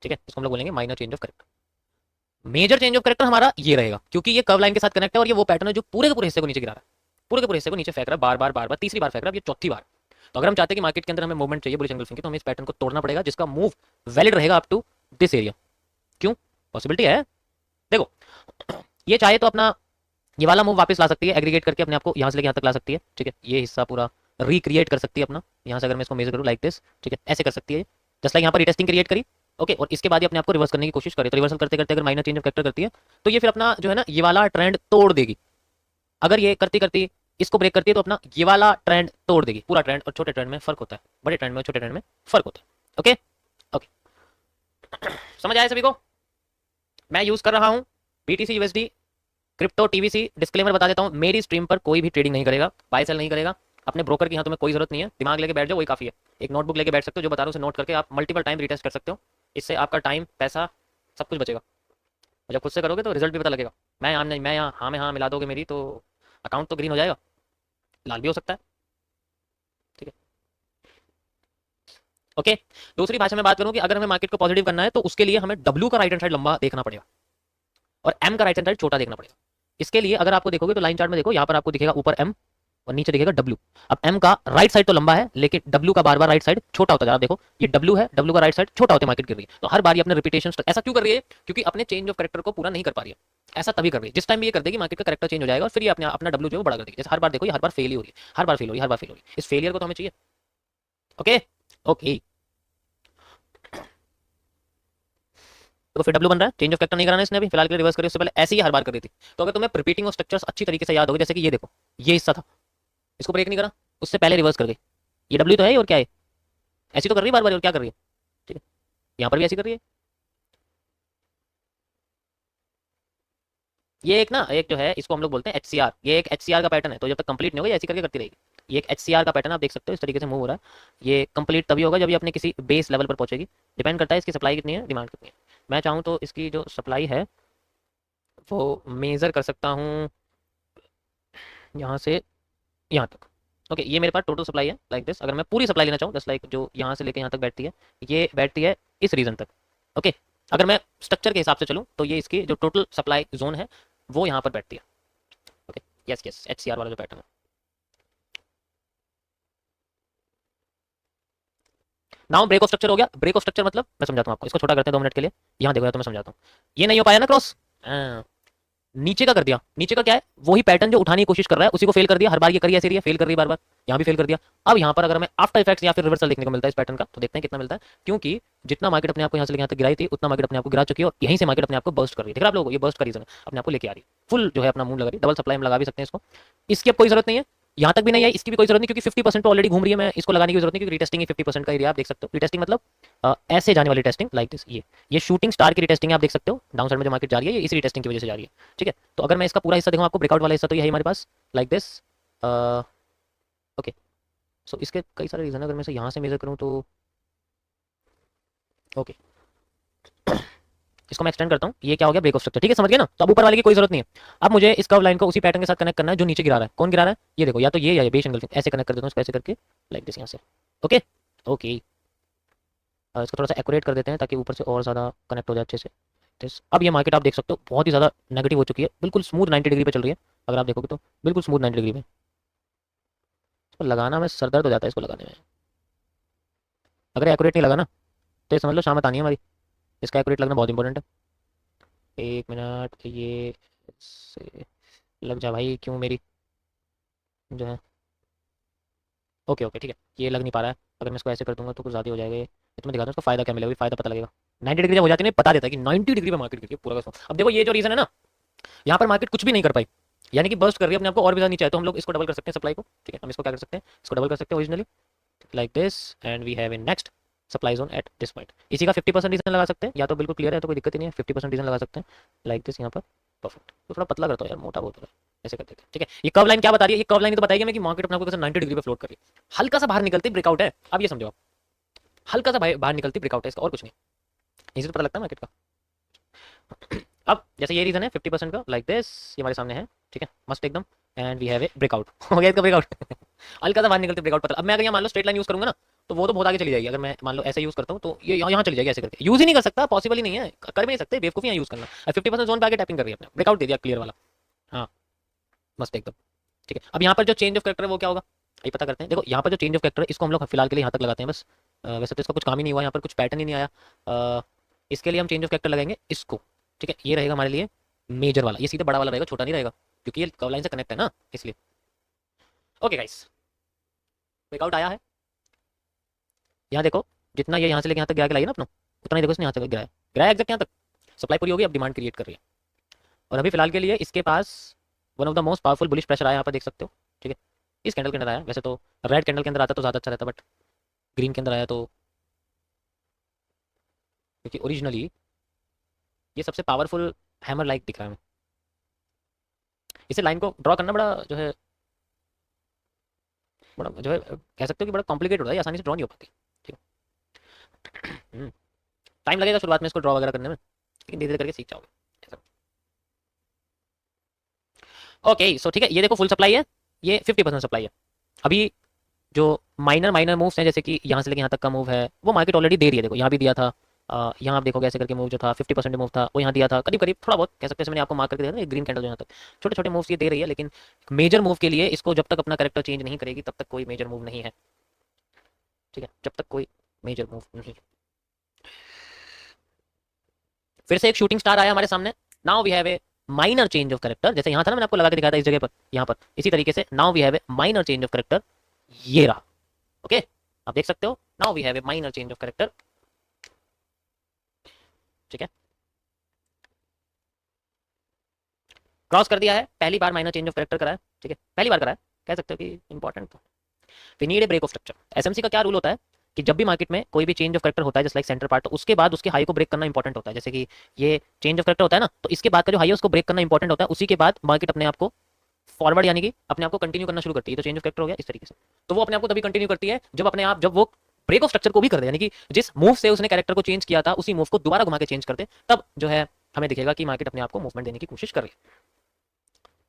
ठीक है, इसको हम लोग बोलेंगे minor change of character. Major change of character हमारा ये रहेगा, क्योंकि ये कर्व लाइन के साथ कनेक्ट है और ये वो पैटर्न है जो पूरे के पूरे हिस्से को नीचे गिरा रहा है, पूरे के पूरे हिस्से को नीचे फेंक रहा है, बार बार तीसरी बार फेंक रहा है, ये चौथी बार। तो अगर हम चाहते हैं कि मार्केट के अंदर हमें मूवमेंट चाहिए बुलिश एंगल्फिंग की, तो हमें इस पैटर्न को तोड़ना पड़ेगा जिसका मूव वैलिड रहेगा अप टू दिस एरिया। क्यों, पॉसिबिलिटी है, देखो ये चाहे तो अपना ये वाला मूव वापस ला सकती है, एग्रीगेट करके अपने आप को यहाँ से लेके यहाँ तक ला सकती है। ठीक है, ये हिस्सा पूरा रिक्रिएट कर सकती है अपना, यहाँ से अगर मैं इसको मेजर करूँ लाइक दिस। ठीक है, ऐसे कर सकती है, जस्ट लाइक यहाँ पर रिटेस्टिंग क्रिएट करी। ओके, और इसके बाद ये अपने आप को रिवर्स करने की कोशिश करे, तो रिवर्सल करते करते अगर माइनर चेंज ऑफ फैक्टर करती है तो ये फिर अपना जो है ना ये वाला ट्रेंड तोड़ देगी। अगर ये करती करती इसको ब्रेक करती है तो अपना ये वाला ट्रेंड तोड़ देगी। पूरा ट्रेंड और छोटे ट्रेंड में फर्क होता है, बड़े ट्रेंड में और छोटे ट्रेंड में फर्क होता है। ओके ओके, समझ आया सभी को। मैं यूज कर रहा हूँ BTC USD crypto TVC। Disclaimer बता देता हूँ, मेरी स्ट्रीम पर कोई भी ट्रेडिंग नहीं करेगा, बाय सेल नहीं करेगा, अपने ब्रोकर की यहाँ तुम्हें कोई जरूरत नहीं है, दिमाग लेके बैठ जाओ वही काफी है। एक नोटबुक लेके बैठ सकते हो, जो बता रहा हूँ उसे नोट करके आप मल्टीपल टाइम रिटेस्ट कर सकते हो, इससे आपका टाइम पैसा सब कुछ बचेगा। और जब खुद से करोगे तो रिजल्ट भी पता लगेगा। मैं यहाँ हाँ में हाँ मिला दोगे मेरी तो अकाउंट तो ग्रीन हो जाएगा, लाल भी हो सकता है। ठीक है, ओके। दूसरी भाषा में बात करूं कि अगर हमें मार्केट को पॉजिटिव करना है तो उसके लिए हमें W का राइट हैंड साइड लंबा देखना पड़ेगा और M का राइट हैंड साइड छोटा देखना पड़ेगा। इसके लिए अगर आपको देखोगे तो लाइन चार्ट में देखो, यहाँ पर आपको दिखेगा ऊपर M और नीचे दिखेगा W। अब M का राइट साइड तो लंबा है लेकिन W का बार बार राइट साइड छोटा होता जा रहा है। देखो ये W है, W का राइट साइड छोटा होता है, मार्केट गिर रही है। तो हर बार ये अपने रिपीटेशन ऐसा क्यों कर रही है, क्योंकि अपने चेंज ऑफ कैरेक्टर को पूरा नहीं कर पा रही है। ऐसा तभी कर रही है, जिस टाइम भी ये कर देगी मार्केट का कैरेक्टर चेंज हो जाएगा और फिर ये अपना W जो है बड़ा कर देगी। जैसे हर बार देखो ये हर बार फेल ही हो रही है, हर बार फेल हो रही है, हर बार फेल हो रही है। इस फेलियर को तो हमें चाहिए। ओके ओके, तो फिर डब्ल्यू बन रहा है, चेंज ऑफ कैरेक्टर नहीं कराना इसने अभी फिलहाल के लिए, रिवर्स करिए, उससे पहले ऐसे ही हर बार कर रही थी। तो अगर तुम्हें रिपीटिंग ऑफ स्ट्रक्चर्स अच्छी तरीके से याद होगी, जैसे कि ये देखो ये हिस्सा था, इसको ब्रेक नहीं करा, उससे पहले रिवर्स कर गई, ये डब्ल्यू तो है और क्या है, ऐसी तो कर रही है बार बार, और क्या कर रही है, ठीक है, यहाँ पर भी ऐसी कर रही है। ये एक ना, एक जो है इसको हम लोग बोलते हैं एचसीआर, ये एक एचसीआर का पैटर्न है, तो जब तक कंप्लीट नहीं होगा ऐसी करके करती रहेगी। ये एक एचसीआर का पैटर्न आप देख सकते हो, इस तरीके से मूव हो रहा है। ये कंप्लीट तभी होगा जब ये अपने किसी बेस लेवल पर पहुंचेगी। डिपेंड करता है इसकी सप्लाई कितनी है, डिमांड कितनी है। मैं चाहूँ तो इसकी जो सप्लाई है वो मेजर कर सकता हूँ यहाँ से यहाँ तक। ओके, ये मेरे पास टोटल सप्लाई है लाइक दिस। अगर मैं पूरी सप्लाई लेना चाहूँ, जस्ट लाइक जो यहाँ से लेकर यहाँ तक बैठती है, ये बैठती है इस रीजन तक। ओके, अगर मैं स्ट्रक्चर के हिसाब से चलूँ तो ये इसकी जो टोटल सप्लाई जोन है वो यहाँ पर बैठती है। ओके, यस यस, एचसीआर वाला जो पैटर्न है। नाउ ब्रेक ऑफ स्ट्रक्चर हो गया। ब्रेक ऑफ स्ट्रक्चर मतलब मैं समझाता हूँ आपको, इसको छोटा करते हैं 2 मिनट के लिए। यहाँ देखो, या तो मैं समझाता हूँ, ये नहीं हो पाया ना क्रॉस, नीचे का कर दिया। नीचे का क्या है, वही पैटर्न जो उठाने की कोशिश कर रहा है उसी को फेल कर दिया। हर बार ये करी ऐसे रही है, फेल कर रही है बार बार, यहाँ भी फेल कर दिया। अब यहाँ पर अगर हमें आफ्टर इफेक्ट्स या फिर रिवर्सल देखने को मिलता है इस पैटर्न का, तो देखते हैं कितना मिलता है। क्योंकि जितना मार्केट अपने आप को यहाँ से यहाँ तक गिराई थी, उतना मार्केट अपने आप को गिरा चुकी है, और यहीं से मार्केट अपने आप को बर्स्ट कर रही है। देख रहा आप लोगों को, ये बर्स्ट का रीजन है, अपने आप को लेके आ रही है, फुल जो है अपना मूव लगा रही है। डबल सप्लाई में लगा भी सकते हैं इसको, इसकी अब कोई जरूरत नहीं है, यहाँ तक भी नहीं है, इसकी भी कोई जरूरत नहीं, क्योंकि 50% तो ऑलरेडी घूम रही है। मैं इसको लगाने की जरूरत नहीं, क्योंकि रिटेस्टिंग 50% का एरिया आप देख सकते हो। रिटेस्टिंग मतलब ऐसे जाने वाली टेस्टिंग लाइक दिस। ये शूटिंग स्टार की रिटेस्टिंग आप देख सकते हो, डाउन साइड में जो मार्केट जा रही है ये इसी रिटेस्टिंग की वजह से जा रही है। ठीक है, तो अगर मैं इसका पूरा हिस्सा देखूँ आपको, ब्रेकआउट वाला हिस्सा तो ये है हमारे पास लाइक दिस। ओके, सो इसके कई सारे रीजन है। अगर मैं इसे यहाँ से मेजर करूँ तो ओके, इसको मैं एक्सटेंड करता हूँ। ये क्या हो गया, ब्रेक ऑफ स्ट्रक्चर। ठीक है, समझ गए ना। तो अब ऊपर वाले की कोई जरूरत नहीं है। अब मुझे इस कर्व लाइन को उसी पैटर्न के साथ कनेक्ट करना है जो नीचे गिरा रहा है। कौन गिरा रहा है, ये देखो, या तो ये या ये बेस एंगल ऐसे कनेक्ट कर देता हूँ इसको, ऐसे करके लाइक दिस यहाँ से। ओके ओके, इसको थोड़ा सा एक्यूरेट कर देते हैं ताकि ऊपर से और ज़्यादा कनेक्ट हो जाए अच्छे से। अब ये मार्केट आप देख सकते हो बहुत ही ज़्यादा नेगेटिव हो चुकी है, बिल्कुल स्मूथ 90 डिग्री पे चल रही है। अगर आप देखोगे तो बिल्कुल स्मूथ 90 डिग्री में। इसको लगाना में सर दर्द हो जाता है इसको लगाने में। अगर एक्यूरेट नहीं लगा ना तो ये समझ लो शामत आनी है हमारी। इसका एक्यूरेट लगना बहुत इंपॉर्टेंट है। 1 मिनट, ये से लग जा भाई, क्यों मेरी जो है। ओके ओके, ठीक है, ये लग नहीं पा रहा है। अगर मैं इसको ऐसे कर दूंगा तो कुछ ज़्यादा हो जाएगा ये। तो मैं दिखाता हूँ इसका फायदा क्या मिलेगा, फायदा पता लगेगा। 90 डिग्री जब हो जाती है ना, बता देता है कि 90 डिग्री पे मार्केट गिरी है पूरा का। अब देखो ये जो रीजन है ना, यहाँ पर मार्केट कुछ भी नहीं कर पाई, यानी कि बर्स्ट कर रही है अपने आप को और भी ज़्यादा नीचे है। तो हम लोग इसको डबल कर सकते हैं सप्लाई को। ठीक है, हम इसको क्या कर सकते हैं, इसको डबल कर सकते हैं originally like this, and we have in next supply zone at this point. इसी का 50% रीजन लगा सकते हैं, या तो बिल्कुल क्लियर है तो कोई दिक्कत ही नहीं है, 50% रीजन लगा सकते हैं लाइक दिस यहाँ पर। परफेक्ट। तो थोड़ा पतला करता हूँ यार, मोटा बहुत हो रहा है, ऐसे कर देते हैं। ठीक है, ये कर्व लाइन क्या बता रही है, ये कर्व लाइन तो बताएगी हमें कि मार्केट अपने आप को कैसे 90 डिग्री पे फ्लोट कर रही है। हल्का सा बाहर निकलती ब्रेकआउट है, अब ये समझो आप, हल्का सा बाहर निकलती ब्रेकआउट है इसका, और कुछ नहीं। इसी से पता लगता है मार्केट का। अब जैसे ये रीजन है 50% का लाइक दिस, ये हमारे सामने है। ठीक है, मस्त एकदम, and we have a breakout. हो गया इसका ब्रेकआउट। हल्का सा बाहर निकलते ब्रेकआउट पता। अब मैं अगर यहाँ मान लो स्ट्रेट लाइन यूज करूंगा ना, तो वो तो बहुत आगे चली जाएगी। अगर मैं मान लो ऐसे यूज करता हूँ तो ये यहाँ चली जाएगी ऐसे करके। यूज ही नहीं कर सकता, पॉसिबल ही नहीं है, कर भी नहीं सकते, बेवकूफी यहाँ यूज करना। 50% जोन पे आगे टैपिंग कर रही है अपने, ब्रेकआउट दे दिया क्लियर वाला। हाँ, मस्त एकदम। ठीक है, अब यहाँ पर जो चेंज ऑफ कैरेक्टर है वो क्या होगा, ये पता करते हैं। देखो यहाँ पर जो चेंज ऑफ कैरेक्टर है इसको हम लोग फिलहाल के लिए यहाँ तक लगाते हैं बस। वैसे तो इसका कुछ काम ही नहीं हुआ, यहाँ पर कुछ पैटर्न ही नहीं आया। इसके लिए हम चेंज ऑफ कैरेक्टर लगाएंगे इसको। ठीक है, ये रहेगा हमारे लिए मेजर वाला, ये सीधा बड़ा वाला रहेगा, छोटा नहीं रहेगा, क्योंकि ये कर्व लाइन से कनेक्ट है ना, इसलिए। ओके गाइस, ब्रेकआउट आया है। यहाँ देखो, जितना ये यहाँ से लेके यहाँ तक गिरा के लाई ना अपना, उतना ही देखो इसने यहाँ तक गिराया, गिराया एग्जैक्ट यहाँ तक। सप्लाई पूरी होगी, अब डिमांड क्रिएट कर रही है। और अभी फिलहाल के लिए इसके पास one of the most powerful bullish pressure आया, यहाँ पर देख सकते हो। ठीक है, इस कैंडल के अंदर आया। वैसे तो रेड कैंडल के अंदर आता तो ज़्यादा अच्छा रहता, बट ग्रीन के अंदर आया तो, क्योंकि ओरिजिनली ये सबसे पावरफुल हैमर लाइक दिख रहा है हमें। इसे लाइन को ड्रॉ करना बड़ा जो है, बड़ा जो है कह सकते हो कि बड़ा कॉम्प्लिकेट होता है, आसानी से ड्रॉ नहीं हो पाती। ठीक है, टाइम लगेगा शुरुआत में इसको ड्रॉ वगैरह करने में, लेकिन धीरे धीरे करके सीख जाओगे। ओके, सो ठीक है, ये देखो फुल सप्लाई है, ये 50% सप्लाई है। अभी जो माइनर माइनर मूव्स हैं, जैसे कि यहाँ से लेके यहाँ तक का मूव है, वो मार्केट ऑलरेडी दे रही है। देखो यहाँ भी दिया था, यहाँ आप देखोगे ऐसे करके मूव जो था 50% मूव था, वो यहाँ दिया था करीब करीब, थोड़ा बहुत कह सकते हैं। मैंने आपको मार्क करके दिया था ग्रीन कैंडल जो यहाँ तक छोटे छोटे मूव्स ये दे रही है, लेकिन मेजर मूव के लिए इसको जब तक अपना कैरेक्टर चेंज नहीं करेगी तब तक कोई मेजर मूव नहीं है। ठीक है, जब तक कोई मेजर मूव नहीं। फिर से एक शूटिंग स्टार आया हमारे सामने। Now we have a minor change of character, जैसे यहाँ था ना, मैंने आपको लगा के दिखाया था इस जगह पर, यहाँ पर इसी तरीके से now we have a minor change of character, ये रहा। ओके, आप देख सकते हो, now we have a minor change of character. ठीक है, क्रॉस कर दिया है, पहली बार माइनर चेंज ऑफ कैरेक्टर करा है, ठीक है, पहली बार करा है, कह सकते हो कि important. We need a break of structure. SMC का क्या रूल होता है कि जब भी मार्केट में कोई भी चेंज ऑफ कैरेक्टर होता है जस्ट लाइक सेंटर पार्ट, तो उसके बाद उसके हाई को ब्रेक करना इंपॉर्टेंट होता है। जैसे कि ये चेंज ऑफ कैरेक्टर होता है ना, तो इसके बाद का जो हाई है उसको ब्रेक करना इंपॉर्टेंट होता है, उसी के बाद मार्केट अपने आप को फॉरवर्ड यानी कि अपने आप को कंटिन्यू करना शुरू करती है। तो चेंज ऑफ कैरेक्टर हो गया इस तरीके से, तो वो अपने आप को तभी कंटिन्यू करती है जब अपने आप जब वो ब्रेक ऑफ स्ट्रक्चर को भी कर दे, यानी कि जिस मूव से उसने कैरेक्टर को चेंज किया था उसी मूव को दोबारा घुमा के चेंज कर दे, तब जो है हमें दिखेगा कि मार्केट अपने आप को मूवमेंट देने की कोशिश कर रही है।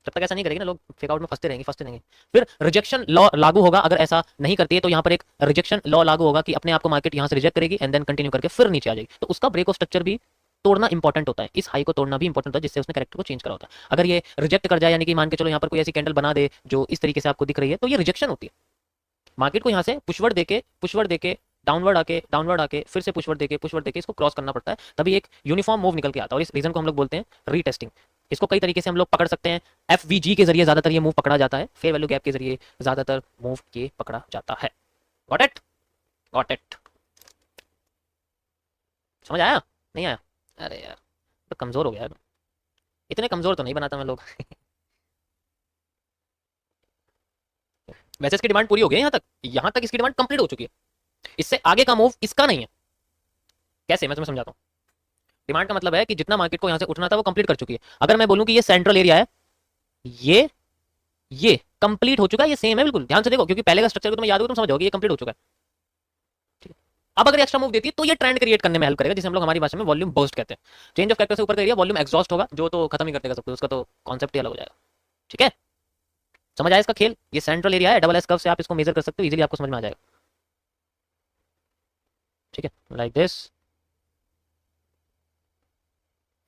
जब तक ऐसा नहीं करेगी ना, लोग फेक आउट में फंसते रहेंगे। फिर रिजेक्शन लॉ लागू होगा, अगर ऐसा नहीं करती है तो यहाँ पर एक रिजेक्शन लॉ लागू होगा कि अपने आप को मार्केट यहाँ से रिजेक्ट करेगी एंड देन कंटिन्यू करके फिर नीचे आ जाएगी। तो उसका ब्रेक ऑफ स्ट्रक्चर भी तोड़ना इंपॉर्टेंट होता है, इस हाई को तोड़ना भी इंपॉर्टेंट होता है जिससे उसने कैरेक्टर को चेंज करा होता है। अगर ये रिजेक्ट कर जाए, यानी कि मान के चलो यहाँ पर कोई ऐसी कैंडल बना दे जो इस तरीके से आपको दिख रही है, तो ये रिजेक्शन होती है। मार्केट को यहाँ से पुशवर्ड देके डाउनवर्ड आके फिर से पुशवर्ड देके इसको क्रॉस करना पड़ता है, तभी एक यूनिफॉर्म मूव निकल के आता है। और इस रीजन को हम लोग बोलते हैं रीटेस्टिंग। इसको कई तरीके से हम लोग पकड़ सकते हैं। एफवीजी के जरिए ज्यादातर ये मूव पकड़ा जाता है, फेयर वैल्यू गैप के जरिए ज्यादातर मूव ये पकड़ा जाता है। Got it? समझ आया? नहीं आया? अरे यार तो कमजोर हो गया यार, इतने कमजोर तो नहीं बनाता मैं लोग। वैसे इसकी डिमांड पूरी हो गई है, यहाँ तक इसकी डिमांड कंप्लीट हो चुकी है। इससे आगे का मूव इसका नहीं है। कैसे, मैं तुम्हें समझाता हूँ। डिमांड का मतलब है कि जितना मार्केट को यहाँ से उठना था वो कंप्लीट कर चुकी है। अगर मैं बोलूँ कि ये सेंट्रल एरिया है, ये कंप्लीट हो चुका है, ये सेम है बिल्कुल, ध्यान से देखो, क्योंकि पहले का स्ट्रक्चर को तुम्हें याद होगा, तुम समझ जाओगे ये कंप्लीट हो चुका है। ठीक है, अब अगर एक्स्ट्रा मूव देती है तो ये ट्रेंड क्रिएट करने में हेल्प करेगा, जिसे हम लोग हमारी भाषा में वॉल्यूम बर्स्ट कहते हैं। चेंज ऑफ कैरेक्टर से ऊपर का एरिया वॉल्यूम एग्जॉस्ट होगा, जो तो खत्म ही कर देगा सब कुछ, उसका तो कॉन्सेप्ट ही अलग हो जाएगा। ठीक है, समझ आया इसका खेल? ये सेंट्रल एरिया है, डबल एस कर्व से आप इसको मेजर कर सकते हो, इजीली आपको समझ में आ जाएगा। ठीक है, लाइक दिस।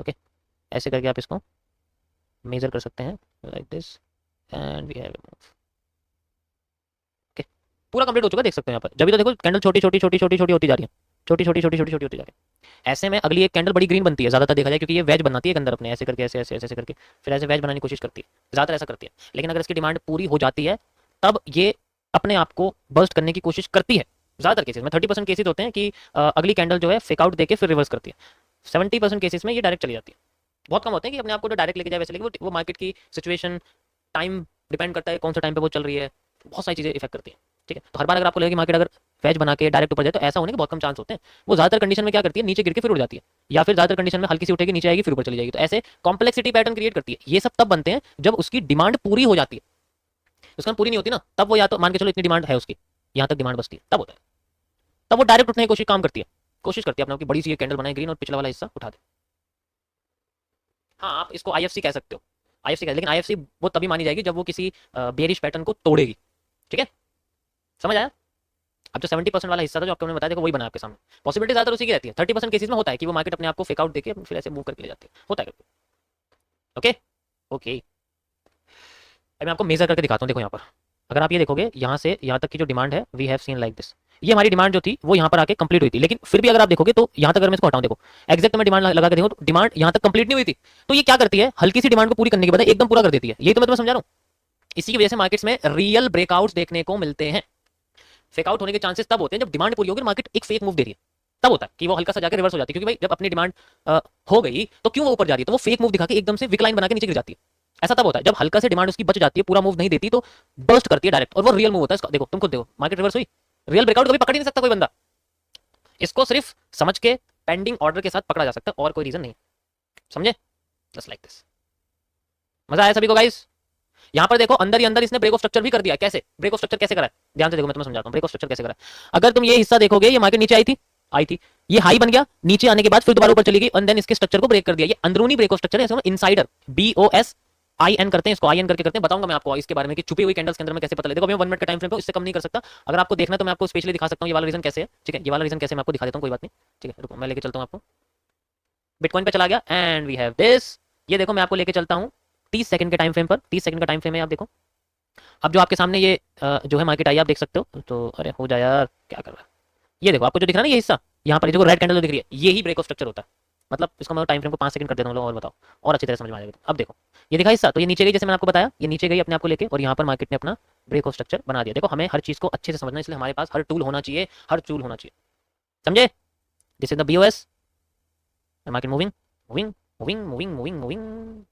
ओके, ऐसे करके आप इसको मेजर कर सकते हैं, like this, and we have a move. Okay, पूरा कंप्लीट हो चुका है, देख सकते हैं यहाँ पर। जब भी तो देखो कैंडल छोटी छोटी होती जा रही है, छोटी होती जा रही है। ऐसे में अगली एक कैंडल बड़ी ग्रीन बनती है, ज्यादातर देखा जाए, क्योंकि ये वेज बनाती है अंदर अपने, ऐसे करके ऐसे करके फिर ऐसे वेज बनाने की कोशिश करती है, ज्यादातर ऐसा करती है। लेकिन अगर इसकी डिमांड पूरी हो जाती है तब ये अपने आप को बर्स्ट करने की कोशिश करती है। ज्यादातर केसेस में 30% केसेस होते हैं कि अगली कैंडल जो है फेक आउट देके फिर रिवर्स करती है। 70% केसेस में ये डायरेक्ट चली जाती है। बहुत कम होते हैं कि अपने आप को जो डायरेक्ट लेके जाए वैसे, लेकिन वो मार्केट की सिचुएशन, टाइम डिपेंड करता है कौन सा टाइम पे वो चल रही है, बहुत सारी चीजें इफेक्ट करती है। ठीक है, तो हर बार अगर आपको लगे कि मार्केट अगर वेज बना के डायरेक्ट ऊपर जाए तो ऐसा होने के बहुत कम चांस होते हैं। वो ज्यादातर कंडीशन में क्या करती है, नीचे गिर के फिर उड़ जाती है, या फिर ज्यादातर कंडीशन में हल्की सी उठेगी, नीचे आएगी, फिर ऊपर चली जाएगी। तो ऐसे कॉम्प्लेक्सिटी पैटर्न क्रिएट करती है। ये सब तब बनते हैं जब उसकी डिमांड पूरी हो जाती है। उसका पूरी नहीं होती ना, तब वो या तो मान के चलो इतनी डिमांड है उसकी, यहाँ तक डिमांड बचती है, तब होता है, तब वो डायरेक्ट उठने की कोशिश करती है अपने बड़ी सी कैंडल बनाए ग्रीन और पिछला वाला हिस्सा उठा दे। हाँ, आप इसको आईएफसी कह सकते हो, आईएफसी लेकिन आईएफसी वो तभी मानी जाएगी जब वो किसी बेरिश पैटर्न को तोड़ेगी। ठीक है, समझ आया? अब जो 70% वाला हिस्सा था जो आपको मैंने बताया, देखो वही बना आपके सामने। पॉसिबिलिटी ज्यादातर उसी की रहती है। 30% केसेस में होता है कि वो मार्केट अपने आप को फेक आउट देके फिर ऐसे मूव करके ले जाती है, होता है। ओके ओके, मैं आपको मेजर करके दिखाता हूँ। देखो यहाँ पर अगर आप ये देखोगे, यहाँ से यहाँ तक की जो डिमांड है, we have seen like this, ये हमारी डिमांड जो थी वो यहाँ पर आके कंप्लीट हुई थी। लेकिन फिर भी अगर आप देखोगे तो यहाँ तक अगर मैं इसको हटाऊं, देखो एग्जैक्ट में डिमांड लगा के देखो तो डिमांड यहाँ तक कंप्लीट नहीं हुई थी। तो ये क्या करती है, हल्की सी डिमांड को पूरी करने के बाद एकदम पूरा कर देती है। ये तो मैं तुम्हें समझा रहा हूँ। इसी की वजह से मार्केट्स में रियल ब्रेकआउट्स देखने को मिलते हैं। फेक आउट होने के चांसेस तब होते हैं जब डिमांड पूरी होगी, मार्केट एक फेक मूव दे रही है, तब होता है कि वो हल्का सा जाकर रिवर्स हो जाती है। क्योंकि भाई जब अपनी डिमांड हो गई तो क्यों वो ऊपर जा रही है, तो वो फेक मूव दिखा के एकदम से विकलाइन बना के नीचे गिर जाती है। ऐसा तब होता है जब हल्का से डिमांड उसकी बच जाती है, पूरा मूव नहीं देती, तो बर्स्ट करती है डायरेक्ट, और वो रियल मूव होता है इसका। देखो तुम खुद देखो, मार्केट रिवर्स हुई, रियल ब्रेकआउट कभी पकड़ ही नहीं सकता कोई बंदा। इसको सिर्फ समझ के पेंडिंग ऑर्डर के साथ पकड़ा जा सकता है, और कोई रीजन नहीं। समझे? Just like this. मजा आया सभी को गाइस? यहाँ पर देखो अंदर ही अंदर इसने ब्रेक ऑफ स्ट्रक्चर भी कर दिया। कैसे ब्रेक ऑफ स्ट्रक्चर कैसे करा है, ध्यान से देखो, मैं तुम्हें समझाता हूँ ब्रेक ऑफ स्ट्रक्चर कैसे करा है। अगर तुम ये हिस्सा देखोगे, ये मार्केट नीचे आई थी, ये हाई बन गया, नीचे आने के बाद फिर दोबारा ऊपर चली गई, और देन इसके स्ट्रक्चर को ब्रेक कर दिया। ये अंदरूनी ब्रेक ऑफ स्ट्रक्चर है, इनसाइडर, BOSIN करते हैं इसको, IN करके करते हैं। बताऊंगा मैं आपको इसके बारे में कि छुपी हुई कैंडल्स के अंदर में कैसे पता लगे। देखो मैं 1 मिनट के टाइम फ्रेम पे इससे कम नहीं कर सकता। अगर आपको देखना है तो मैं आपको स्पेशली दिखा सकता हूँ ये वाला रीजन कैसे है। ठीक है, ये वाला रीजन कैसे मैं आपको दिखा देता हूँ, कोई बात नहीं। ठीक है, रुको मैं लेके चलता हूँ आपको। बिटकॉइन पे चला गया एंड वी हैव दिस। ये देखो मैं आपको लेके चलता हूँ 30 सेकंड के टाइम फ्रेम पर। 30 सेकंड का टाइम फ्रेम है, आप देखो अब जो आपके सामने ये जो है मार्केट आई, आप देख सकते हो। तो अरे हो जा यार, क्या कर रहा है। ये देखो आपको जो दिख रहा है ना, ये हिस्सा यहाँ पर देखो रेड कैंडल दिख रही है, ये ही ब्रेक ऑफ स्ट्रक्चर होता है। मतलब इसका मैं टाइम फ्रेम को 5 सेकंड कर देता हूँ, और बताओ और अच्छी तरह समझ में आ जाएगा। अब देखो ये दिखा हिस्सा, तो ये नीचे गई, जैसे मैंने आपको बताया, ये नीचे गई अपने आप को लेके, और यहाँ पर मार्केट ने अपना ब्रेक ऑफ स्ट्रक्चर बना दिया। देखो हमें हर चीज को अच्छे से समझना है, इसलिए हमारे पास हर टूल होना चाहिए, समझे? This is the BOS, market moving moving moving moving moving moving.